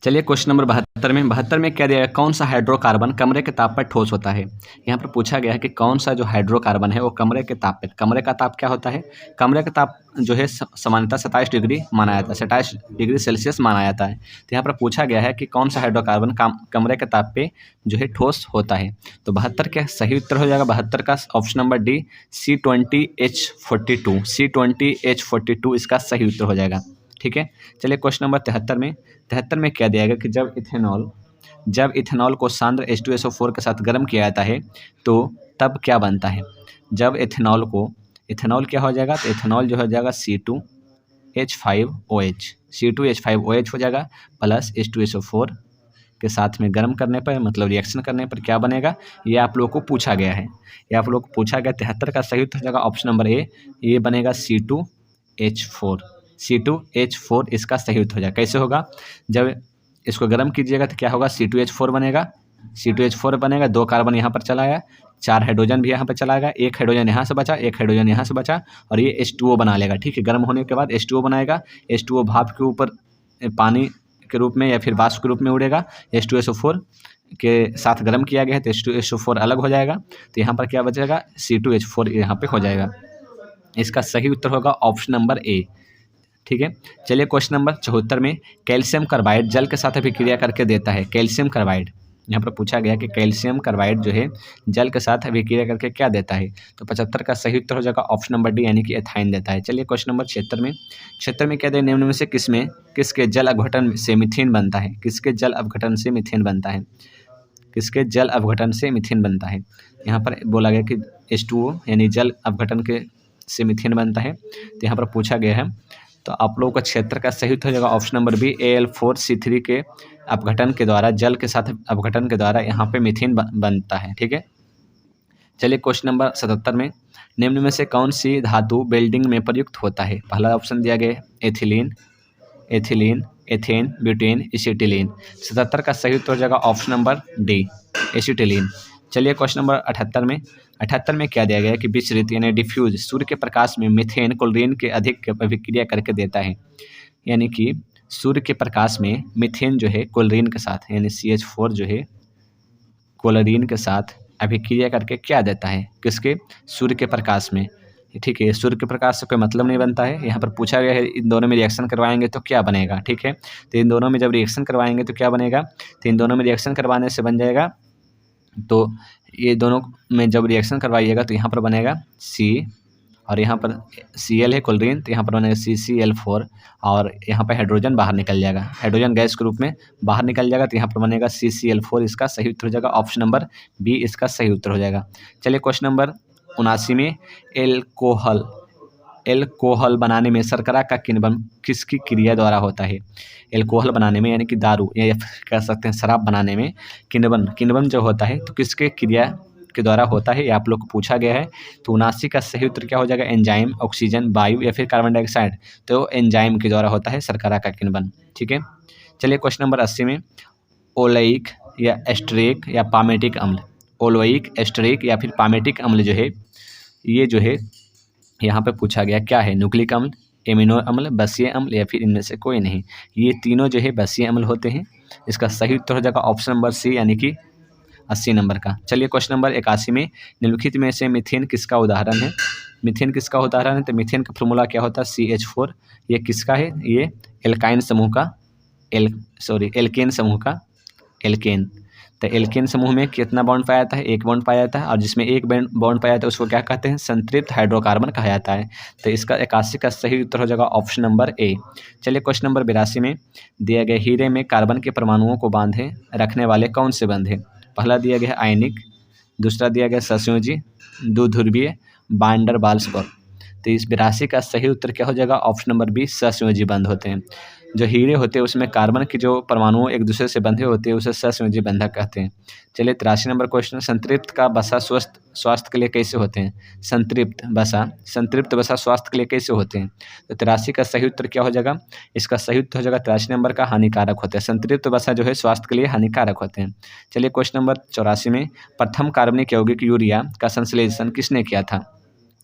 चलिए क्वेश्चन नंबर 72 में क्या दिया गया, कौन सा हाइड्रोकार्बन कमरे के ताप पर ठोस होता है। यहाँ पर पूछा गया है कि कौन सा जो हाइड्रोकार्बन है वो कमरे के ताप पर, कमरे का ताप क्या होता है, कमरे का ताप जो है सामान्यतः 27 डिग्री माना जाता है, 27 डिग्री सेल्सियस माना जाता है। तो यहाँ पर पूछा गया है कि कौन सा हाइड्रोकार्बन कमरे के ताप पे जो है ठोस होता है। तो 72 का सही उत्तर हो जाएगा, 72 का ऑप्शन नंबर डी C20H42 इसका सही उत्तर हो जाएगा। ठीक है। चलिए क्वेश्चन नंबर 73 में क्या दिया गया कि जब इथेनॉल को सांद्र H2SO4 के साथ गर्म किया जाता है तो तब क्या बनता है। जब इथेनॉल क्या हो जाएगा, तो इथेनॉल जो हो जाएगा C2H5OH हो जाएगा प्लस H2SO4 के साथ में गर्म करने पर, मतलब रिएक्शन करने पर क्या बनेगा, ये आप लोगों को पूछा गया है। 73 का सही उत्तर हो जाएगा ऑप्शन नंबर ए, ये बनेगा C2H4 इसका सही उत्तर हो जाएगा। कैसे होगा, जब इसको गर्म कीजिएगा तो क्या होगा, C2H4 बनेगा, 2 कार्बन यहाँ पर चला आया, 4 हाइड्रोजन भी यहाँ पर चला आएगा, 1 हाइड्रोजन यहाँ से बचा, 1 हाइड्रोजन यहाँ से बचा और ये H2O बना लेगा। ठीक है, गर्म होने के बाद H2O बनाएगा, H2O भाप के ऊपर पानी के रूप में या फिर वाष्प के रूप में उड़ेगा, H2SO4 के साथ गर्म किया गया है तो H2SO4 अलग हो जाएगा, तो यहाँ पर क्या बचेगा, C2H4 यहाँ पे हो जाएगा। इसका सही उत्तर होगा ऑप्शन नंबर ए। ठीक है। चलिए क्वेश्चन नंबर 74 में कैल्शियम कार्बाइड जल के साथ अभिक्रिया करके देता है। कैल्शियम कार्बाइड, यहाँ पर पूछा गया कि कैल्शियम कार्बाइड जो है जल के साथ अभिक्रिया करके क्या देता है, तो 75 का सही उत्तर हो जाएगा ऑप्शन नंबर डी यानी कि एथाइन देता है। चलिए क्वेश्चन नंबर 76 में क्या दे, निम्न में से किसके जल अपघटन से मीथेन बनता है। किसके जल अपघटन से मीथेन बनता है। यहाँ पर बोला गया कि H2O यानी जल अपघटन से मीथेन बनता है, तो यहाँ पर पूछा गया है, तो आप लोगों का क्षेत्र का सही उत्तर हो जाएगा ऑप्शन नंबर बी, Al4C3 के अपघटन के द्वारा, जल के साथ अपघटन के द्वारा यहाँ पे मीथेन बनता है। ठीक है। चलिए क्वेश्चन नंबर 77 में निम्न में से कौन सी धातु वेल्डिंग में प्रयुक्त होता है। पहला ऑप्शन दिया गया एथिलीन, एथेन, ब्यूटेन, एसिटिलीन। 77 का सही उत्तर हो जाएगा ऑप्शन नंबर डी, एसिटिलीन। चलिए क्वेश्चन नंबर 78 में क्या दिया गया है कि विचरित यानी डिफ्यूज सूर्य के प्रकाश में मीथेन क्लोरीन के अधिक अभिक्रिया करके देता है। यानी कि सूर्य के प्रकाश में मीथेन जो है क्लोरीन के साथ यानी CH4 जो है क्लोरीन के साथ अभिक्रिया करके क्या देता है, किसके, सूर्य के प्रकाश में। ठीक है, सूर्य के प्रकाश से कोई मतलब नहीं बनता है। यहाँ पर पूछा गया है इन दोनों में रिएक्शन करवाएंगे तो क्या बनेगा। ठीक है, तो इन दोनों में जब रिएक्शन करवाएंगे तो क्या बनेगा, तो इन दोनों में रिएक्शन करवाने से बन जाएगा, तो ये दोनों में जब रिएक्शन करवाइएगा तो यहाँ पर बनेगा C, और यहाँ पर Cl है क्लोरीन, तो यहाँ पर बनेगा CCl4, और यहाँ पर हाइड्रोजन बाहर निकल जाएगा, हाइड्रोजन गैस के रूप में बाहर निकल जाएगा, तो यहाँ पर बनेगा CCl4, इसका सही उत्तर हो जाएगा ऑप्शन नंबर बी, इसका सही उत्तर हो जाएगा। चलिए क्वेश्चन नंबर 79 में, एल्कोहल बनाने में शर्करा का किण्वन किसकी क्रिया द्वारा होता है। एल्कोहल बनाने में यानी कि दारू या कह सकते हैं शराब बनाने में किण्वन जो होता है तो किसके क्रिया के द्वारा होता है, ये आप लोग को पूछा गया है। तो 79 का सही उत्तर क्या हो जाएगा, एंजाइम, ऑक्सीजन, वायु या फिर कार्बन डाइऑक्साइड। तो एंजाइम के द्वारा होता है शर्करा का किण्वन। ठीक है, चलिए क्वेश्चन नंबर 80 में, ओलेइक या एस्टरिक या पामेटिक अम्ल, ओलोइक, एस्टरिक या फिर पामेटिक अम्ल जो है, ये जो है यहाँ पे पूछा गया क्या है, न्यूक्लिक अम्ल, एमिनो अम्ल, बसीय अम्ल या फिर इनमें से कोई नहीं। ये तीनों जो है बसीय अम्ल होते हैं। इसका सही उत्तर हो जाएगा ऑप्शन नंबर सी, यानी कि 80 नंबर का। चलिए क्वेश्चन नंबर 81 में, निम्नलिखित में से मीथेन किसका उदाहरण है। मीथेन किसका उदाहरण है, तो मीथेन का फॉर्मूला क्या होता है, CH4। ये किसका है, ये एल्काइन समूह का, एल्केन समूह का, एल्केन। तो एल्केन समूह में कितना बॉन्ड पाया जाता है, एक बॉन्ड पाया जाता है, और जिसमें एक बॉन्ड पाया जाता है उसको क्या कहते हैं, संतृप्त हाइड्रोकार्बन कहा जाता है। तो इसका 81 का सही उत्तर हो जाएगा ऑप्शन नंबर ए। चलिए क्वेश्चन नंबर 82 में, दिया गया हीरे में कार्बन के परमाणुओं को बांधे रखने वाले कौन से बंध हैं। पहला दिया गया है आयनिक, दूसरा दिया गया सहसंयोजी, द्विध्रुवीय, बाइंडर वाल्स। तो इस 82 का सही उत्तर क्या हो जाएगा, ऑप्शन नंबर बी, सहसंयोजी बंध होते हैं। जो हीरे होते हैं उसमें कार्बन की जो परमाणु एक दूसरे से बंधे होते हैं उसे सहसंयोजी बंधक कहते हैं। चलिए 83 नंबर क्वेश्चन, संतृप्त का वसा स्वास्थ्य के लिए कैसे होते हैं। संतृप्त वसा स्वास्थ्य के लिए कैसे होते हैं। तो 83 का सही उत्तर क्या हो जाएगा, इसका सही उत्तर हो जाएगा 83 नंबर का, हानिकारक होते हैं। संतृप्त वसा जो है स्वास्थ्य के लिए हानिकारक होते हैं। चलिए क्वेश्चन नंबर 84 में, प्रथम कार्बनिक यौगिक यूरिया का संश्लेषण किसने किया था।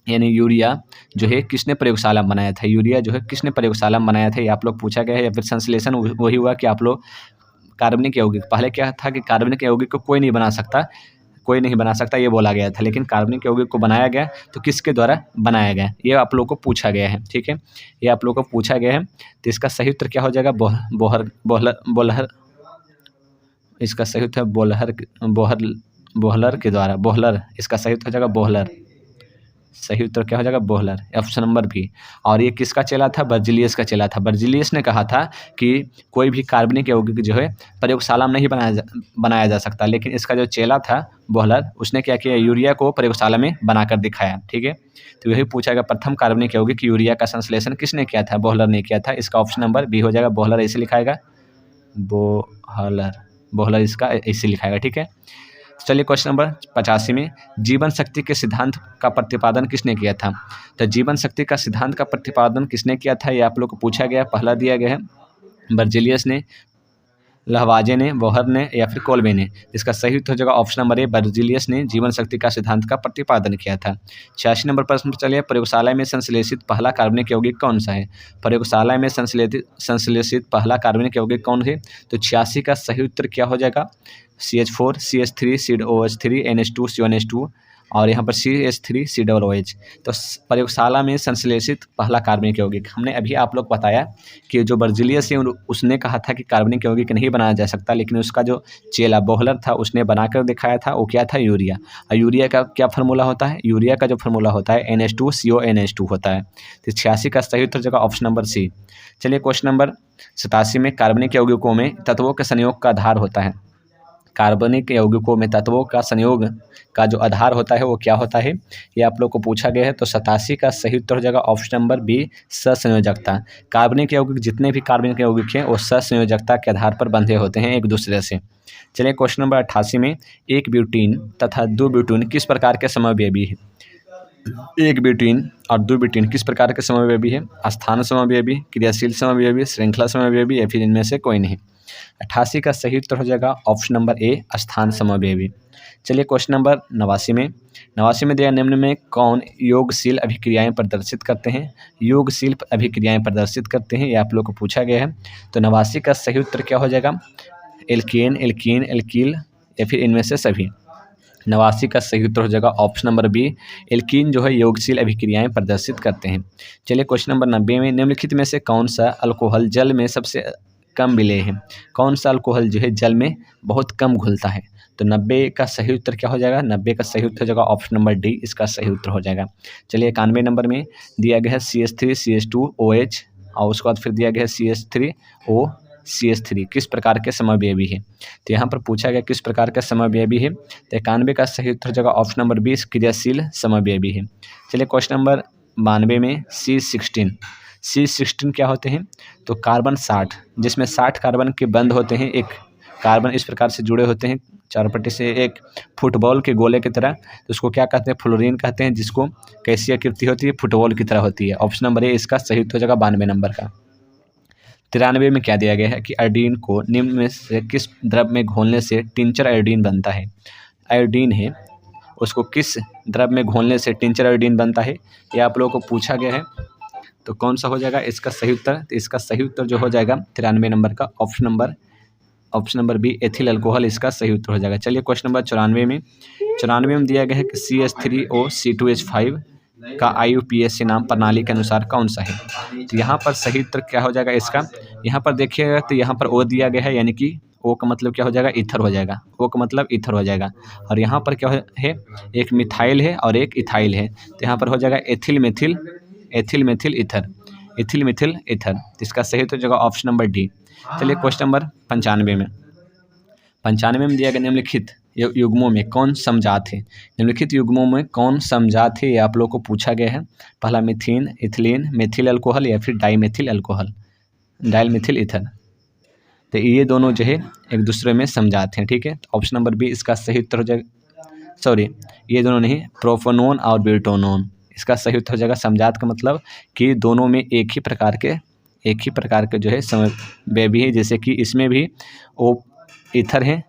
यानी यूरिया जो है किसने प्रयोगशाला में बनाया था, यूरिया जो है किसने प्रयोगशाला में बनाया था, ये आप लोग पूछा गया है। या फिर संश्लेषण वही हुआ कि आप लोग कार्बनिक यौगिक, पहले क्या था कि कार्बनिक यौगिक को कोई नहीं बना सकता ये बोला गया था, लेकिन कार्बनिक यौगिक को बनाया गया तो किसके द्वारा बनाया गया, ये आप लोग को पूछा गया है। ठीक है, ये आप लोग को पूछा गया है। तो इसका सही उत्तर क्या हो जाएगा, बोहलर। इसका सही उत्तर बोहलर के द्वारा, बोहलर। इसका सही उत्तर हो जाएगा बोहलर। सही उत्तर क्या हो जाएगा, बोहलर, ऑप्शन नंबर बी। और ये किसका चेला था, बर्जिलियस का चेला था। बर्जिलियस ने कहा था कि कोई भी कार्बनिक यौगिक जो है प्रयोगशाला में नहीं बनाया जा सकता, लेकिन इसका जो चेला था बोहलर, उसने क्या किया, यूरिया को प्रयोगशाला में बनाकर दिखाया। ठीक है, तो यही पूछा गया, प्रथम कार्बनिक यौगिक यूरिया का संश्लेषण किसने किया था, बोहलर ने किया था। इसका ऑप्शन नंबर बी हो जाएगा, बोहलर ऐसे लिखाएगा, बोहलर इसका ऐसे लिखाएगा। ठीक है, चलिए क्वेश्चन नंबर 85 में, जीवन शक्ति के सिद्धांत का प्रतिपादन किसने किया था। तो जीवन शक्ति का सिद्धांत का प्रतिपादन किसने किया था, ये आप लोग को पूछा गया। पहला दिया गया है बर्जिलियस ने, लहवाजे ने, बोहर ने या फिर कोल्बे ने। इसका सही उत्तर हो जाएगा ऑप्शन नंबर ए, बर्जिलियस ने जीवन शक्ति का सिद्धांत का प्रतिपादन किया था। 86 नंबर प्रश्न पर चलिए, प्रयोगशाला में संश्लेषित पहला कार्बनिक यौगिक कौन सा है। प्रयोगशाला में संश्लेषित पहला कार्बनिक यौगिक कौन है। तो 86 का सही उत्तर क्या हो जाएगा, CH4, CH3, COH3, NH2, CONH2 और यहाँ पर CH3, COOH। तो प्रयोगशाला में संश्लेषित पहला कार्बनिक यौगिक, हमने अभी आप लोग बताया कि जो बर्जिलियस है उसने कहा था कि कार्बनिक यौगिक नहीं बनाया जा सकता, लेकिन उसका जो चेला बोहलर था उसने बनाकर दिखाया था, वो क्या था, यूरिया। और यूरिया का क्या फार्मूला होता है, यूरिया का जो फार्मूला होता है NH2CONH2 होता है। तो 86 का सही उत्तर जगह ऑप्शन नंबर सी। चलिए क्वेश्चन नंबर 87 में, कार्बनिक यौगिकों में तत्वों के संयोग का आधार होता है। कार्बनिक यौगिकों में तत्वों का संयोग का जो आधार होता है वो क्या होता है, ये आप लोग को पूछा गया है। तो 87 का सही उत्तर हो जाएगा ऑप्शन नंबर बी, सहसंयोजकता। कार्बनिक यौगिक, जितने भी कार्बनिक यौगिक हैं वो सहसंयोजकता के आधार पर बंधे होते हैं एक दूसरे से। चलिए क्वेश्चन नंबर 88 में, एक ब्यूटीन तथा दो ब्यूटीन किस प्रकार के समव्ययी है। एक ब्यूटीन और दो ब्यूटीन किस प्रकार के समव्ययी है, स्थान समव्ययी, क्रियाशील समव्ययी, श्रृंखला समव्ययी या फिर इनमें से कोई नहीं। 88 का सही उत्तर हो जाएगा ऑप्शन नंबर ए, स्थान समव्ययी। चलिए क्वेश्चन नंबर 89 में, 89 में दिया, निम्न में कौन योगशील अभिक्रियाएं प्रदर्शित करते हैं। योगशील अभिक्रियाएं प्रदर्शित करते हैं, ये आप लोग को पूछा गया है। तो 89 का सही उत्तर क्या हो जाएगा, एल्केन, एल्कीन, एल्कील या फिर इनमें से सभी। 89 का सही उत्तर हो जाएगा ऑप्शन नंबर बी, एल्कीन जो है योगशील अभिक्रियाएं प्रदर्शित करते हैं। चलिए क्वेश्चन नंबर 90 में, निम्नलिखित में से कौन सा अल्कोहल जल में सबसे कम विलेय है? कौन सा अल्कोहल जो है जल में बहुत कम घुलता है? तो 90 का सही उत्तर क्या हो जाएगा? 90 का सही उत्तर हो जाएगा ऑप्शन नंबर डी, इसका सही उत्तर हो जाएगा। चलिए 91 नंबर में दिया गया है CH3 CH2 OH और उसके बाद फिर दिया गया है CH3 O CH3 किस प्रकार के समव्ययी है? तो यहाँ पर पूछा गया किस प्रकार का समव्ययी है, तो 91 का सही उत्तर हो जाएगा ऑप्शन नंबर बी, क्रियाशील समव्ययी है। चलिए क्वेश्चन नंबर 92 में C16 क्या होते हैं? तो कार्बन 60, जिसमें 60 कार्बन के बंद होते हैं, एक कार्बन इस प्रकार से जुड़े होते हैं चारों पट्टी से एक फुटबॉल के गोले की तरह, तो उसको क्या कहते हैं? फ्लोरीन कहते हैं, जिसको कैसी आकृति होती है? फुटबॉल की तरह होती है। ऑप्शन नंबर ए इसका सही उत्तर हो जाएगा 92 नंबर का। 93 में क्या दिया गया है कि आयोडीन को निम्न में से किस द्रव में घोलने से टिंचर आयोडीन बनता है? आयोडीन है, उसको किस द्रव में घोलने से टिंचर आयोडीन बनता है, ये आप लोगों को पूछा गया है। तो कौन सा हो जाएगा इसका सही उत्तर? तो इसका सही उत्तर जो हो जाएगा 93 नंबर का option number B, ethyl alcohol इसका सही उत्तर हो जाएगा। चलिए क्वेश्चन नंबर 94 में दिया गया है कि CH3O C2H5 का IUPAC नाम प्रणाली के अनुसार कौन सा है? तो यहाँ पर सही उत्तर क्या हो जाएगा इसका? यहाँ पर देखिएगा तो यहाँ पर O दिया गया है, यानी कि O का मतलब क्या हो जाएगा? ईथर हो जाएगा। O का मतलब ईथर हो जाएगा। और यहाँ पर क्या है? एक मिथाइल है और एक इथाइल है, तो यहाँ पर हो जाएगा एथिल मेथिल ईथर। इसका सही उत्तर हो जाएगा ऑप्शन नंबर डी। चलिए क्वेश्चन नंबर 95 में दिया गया निम्नलिखित युग्मों में कौन समजात है? निम्नलिखित युग्मों में कौन समजात है, ये आप लोग को पूछा गया है। पहला मिथीन, इथिलीन, मेथिल अल्कोहल या फिर डाइमेथिल ईथर। तो ये दोनों जो है एक दूसरे में समजात हैं, ठीक है। तो ऑप्शन नंबर बी इसका सही उत्तर हो जाएगा। सॉरी, ये दोनों नहीं, प्रोफेनोन और ब्यूटेनोन, इसका सही उत्तर हो जाएगा। समजात का मतलब कि दोनों में एक ही प्रकार के जो है समव्ययी है, जैसे कि इसमें भी ओ ईथर है,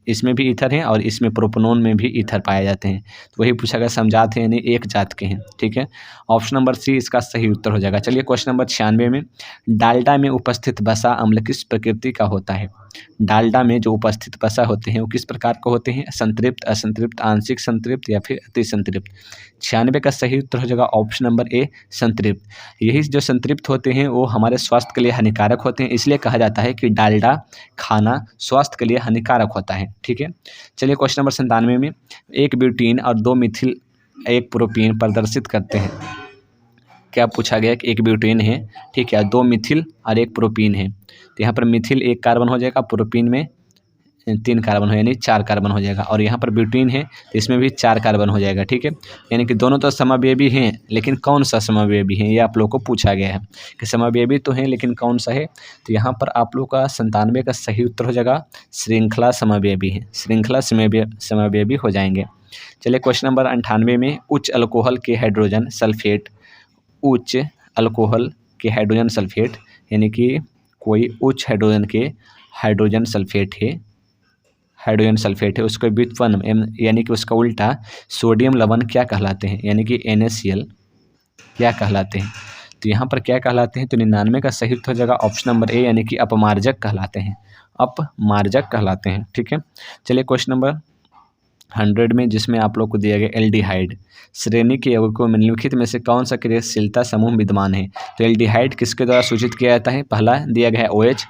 इसमें भी ईथर हैं और इसमें प्रोपेनोन में भी ईथर पाए जाते हैं। तो वही पूछा गया, समजात है यानी एक जात के हैं, ठीक है। ऑप्शन नंबर सी इसका सही उत्तर हो जाएगा। चलिए क्वेश्चन नंबर 96 में, डाल्डा में उपस्थित वसा अम्ल किस प्रकृति का होता है? डाल्डा में जो उपस्थित वसा होते हैं वो किस प्रकार के होते हैं? संतृप्त, असंतृप्त, आंशिक संतृप्त या फिर अति संतृप्त। 96 का सही उत्तर हो जाएगा ऑप्शन नंबर ए, संतृप्त। यही जो संतृप्त होते हैं वो हमारे स्वास्थ्य के लिए हानिकारक होते हैं, इसलिए कहा जाता है कि डाल्डा खाना स्वास्थ्य के लिए हानिकारक होता है, ठीक है। चलिए क्वेश्चन नंबर 97 में, एक ब्यूटीन और 2 मिथिल एक प्रोपीन प्रदर्शित करते हैं। क्या पूछा गया कि एक ब्यूटीन है, ठीक है, 2 मिथिल और 1 प्रोपीन है। तो यहाँ पर मिथिल 1 कार्बन हो जाएगा, प्रोपीन में 3 कार्बन हो, यानी 4 कार्बन हो जाएगा। और यहाँ पर ब्यूटीन है तो इसमें भी 4 कार्बन हो जाएगा, ठीक है। यानी कि दोनों तो समव्ययी हैं, लेकिन कौन सा समव्ययी है ये आप लोग को पूछा गया है कि समव्ययी तो हैं लेकिन कौन सा है। तो यहाँ पर आप लोग का 97 का सही उत्तर हो जाएगा श्रृंखला समव्ययी है, श्रृंखला समव्ययी हो जाएंगे। चलिए क्वेश्चन नंबर 98 में, उच्च अल्कोहल के हाइड्रोजन सल्फेट यानी कि कोई उच्च हाइड्रोजन सल्फेट है, उसका व्युत्पन्न यानी कि उसका उल्टा सोडियम लवण क्या कहलाते हैं? यानी कि NaCl क्या कहलाते हैं? तो यहाँ पर क्या कहलाते हैं? तो 99 का सही उत्तर हो जाएगा ऑप्शन नंबर ए, यानी कि अपमार्जक कहलाते हैं, ठीक है। चलिए क्वेश्चन नंबर 100 में, जिसमें आप लोग को दिया गया एल्डिहाइड श्रेणी के यौगिकों में निम्नलिखित में से कौन सा क्रियाशीलता समूह विद्यमान है? तो एल्डिहाइड किसके द्वारा सूचित किया जाता है? पहला दिया गया है OH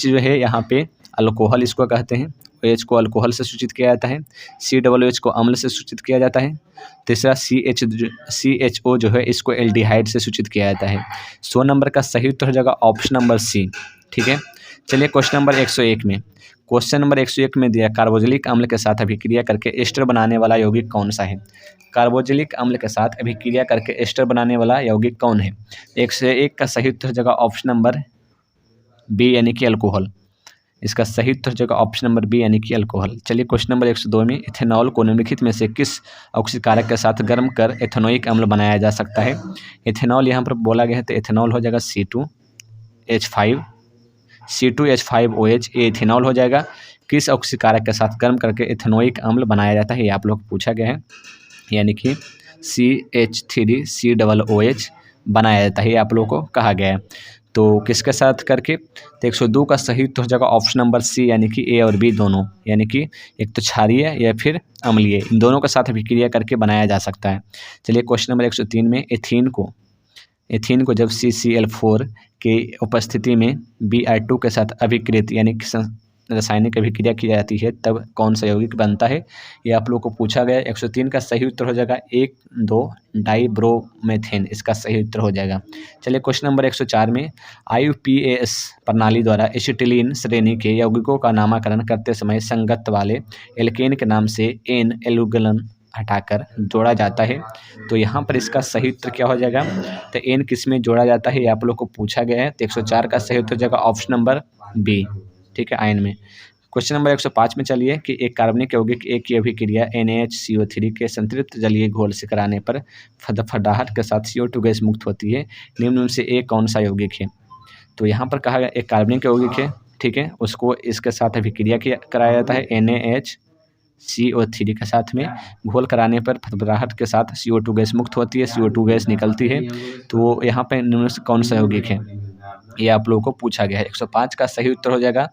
जो है यहाँ पे अल्कोहल इसको कहते हैं, OH को अल्कोहल से सूचित किया जाता है। COOH को अम्ल से सूचित किया जाता है। तीसरा CHO जो है इसको एल्डिहाइड से सूचित किया जाता है। 100 नंबर का सही उत्तर हो जाएगा ऑप्शन नंबर सी, ठीक है। चलिए क्वेश्चन नंबर 101 में दिया, कार्बोक्जिलिक अम्ल के साथ अभिक्रिया करके एस्टर बनाने वाला यौगिक कौन सा है? कार्बोक्जिलिक अम्ल के साथ अभिक्रिया करके एस्टर बनाने वाला यौगिक कौन है? 101 का सही उत्तर हो जाएगा ऑप्शन नंबर बी, यानी कि अल्कोहल। इसका सही उत्तर हो जाएगा ऑप्शन नंबर बी, यानी कि अल्कोहल। चलिए क्वेश्चन नंबर 102 में, इथेनॉल को निम्नलिखित में से किस ऑक्सीकारक के साथ गर्म कर एथेनोइक अम्ल बनाया जा सकता है? इथेनॉल यहाँ पर बोला गया है तो इथेनॉल हो जाएगा C2H5OH, ये इथेनॉल हो जाएगा। किस ऑक्सीकारक के साथ गर्म करके एथेनोइक अम्ल बनाया जाता है, ये आप लोग पूछा गया है, यानी कि CH3COOH बनाया जाता है, ये आप लोग को कहा गया है। तो किसके साथ करके, तो 102 का सही उत्तर हो जाएगा ऑप्शन नंबर सी, यानी कि ए और बी दोनों, यानी कि एक तो क्षारीय या फिर अम्लीय, इन दोनों के साथ अभिक्रिया करके बनाया जा सकता है। चलिए क्वेश्चन नंबर 103 में एथीन को जब CCl4 के उपस्थिति में Br2 के साथ अभिक्रित यानी कि रासायनिक अभिक्रिया की जाती है तब कौन सा यौगिक बनता है, ये आप लोग को पूछा गया। 103 का सही उत्तर हो जाएगा 1,2 डाइब्रोमेथेन, इसका सही उत्तर हो जाएगा। चलिए क्वेश्चन नंबर 104 में IUPAC प्रणाली द्वारा एसिटिलीन श्रेणी के यौगिकों का नामकरण करते समय संगत वाले एल्केन के नाम से एन एलुगलन हटाकर जोड़ा जाता है, तो यहाँ पर इसका सही उत्तर क्या हो जाएगा, तो एन किस में जोड़ा जाता है ये आप लोग को पूछा गया है। तो 104 का सही उत्तर हो जाएगा ऑप्शन नंबर बी, ठीक है, आयन में। क्वेश्चन नंबर 105 में चलिए कि एक कार्बनिक यौगिक एक की अभिक्रिया NaHCO3 के संतृप्त जलीय घोल से कराने पर फड़फड़ाहट के साथ CO2 गैस मुक्त होती है, निम्न में से एक कौन सा यौगिक है। तो यहाँ पर कहा गया एक कार्बनिक यौगिक है, ठीक है, उसको इसके साथ अभिक्रिया कराया जाता है NaHCO3 के साथ में घोल कराने पर फड़फड़ाहट के साथ CO2 गैस मुक्त होती है, CO2 गैस निकलती है, तो यहाँ पर निम्न से कौन सा यौगिक है ये आप लोगों को पूछा गया है। 105 का सही उत्तर हो जाएगा,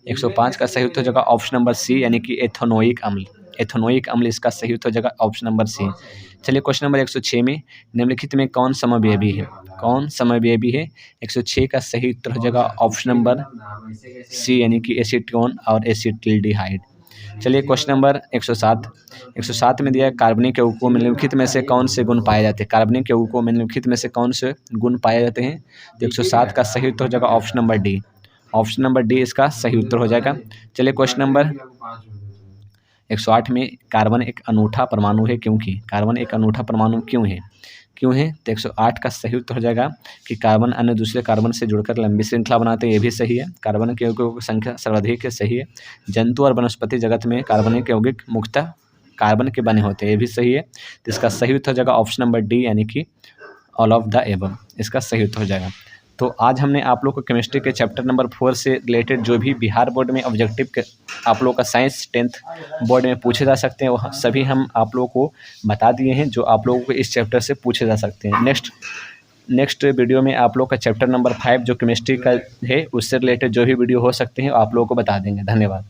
105 का सही उत्तर हो जाएगा ऑप्शन नंबर सी, यानी कि एथेनोइक अम्ल। एथेनोइक अम्ल इसका सही उत्तर हो जाएगा ऑप्शन नंबर सी। चलिए क्वेश्चन नंबर 106 में निम्नलिखित में कौन समव्ययी है, कौन समव्ययी है। 106 का सही उत्तर हो जाएगा ऑप्शन नंबर सी, यानी कि एसीटोन और एसिटिल्डिहाइड। चलिए क्वेश्चन नंबर 107 में दिया कार्बनिक यौगिकों में निम्नलिखित में से कौन से गुण पाए जाते हैं, कार्बनिक यौगिकों में निम्नलिखित में से कौन से गुण पाए जाते हैं। तो 107 का सही उत्तर हो जाएगा option number D, option number D इसका सही उत्तर हो जाएगा। चलिए क्वेश्चन नंबर 108 में कार्बन एक अनूठा परमाणु है क्योंकि, कार्बन एक अनूठा परमाणु क्यों है, तो 108 का सही उत्तर हो जाएगा कि कार्बन अन्य दूसरे कार्बन से जुड़कर लंबी श्रृंखला बनाते हैं, ये भी सही है। कार्बन के यौगिकों की संख्या सर्वाधिक है, सही है। जंतु और वनस्पति जगत में कार्बनिक यौगिक मुख्यतः कार्बन के बने होते हैं, ये भी सही है। तो इसका सही उत्तर हो जाएगा ऑप्शन नंबर डी, यानी कि ऑल ऑफ द एबव, इसका सही उत्तर हो जाएगा। तो आज हमने आप लोग को केमिस्ट्री के चैप्टर नंबर 4 से रिलेटेड जो भी बिहार बोर्ड में ऑब्जेक्टिव के आप लोग का साइंस 10th बोर्ड में पूछे जा सकते हैं वो सभी हम आप लोगों को बता दिए हैं, जो आप लोगों को इस चैप्टर से पूछे जा सकते हैं। नेक्स्ट वीडियो में आप लोग का चैप्टर नंबर 5 जो केमिस्ट्री का है उससे रिलेटेड जो भी वीडियो हो सकते हैं आप लोगों को बता देंगे। धन्यवाद।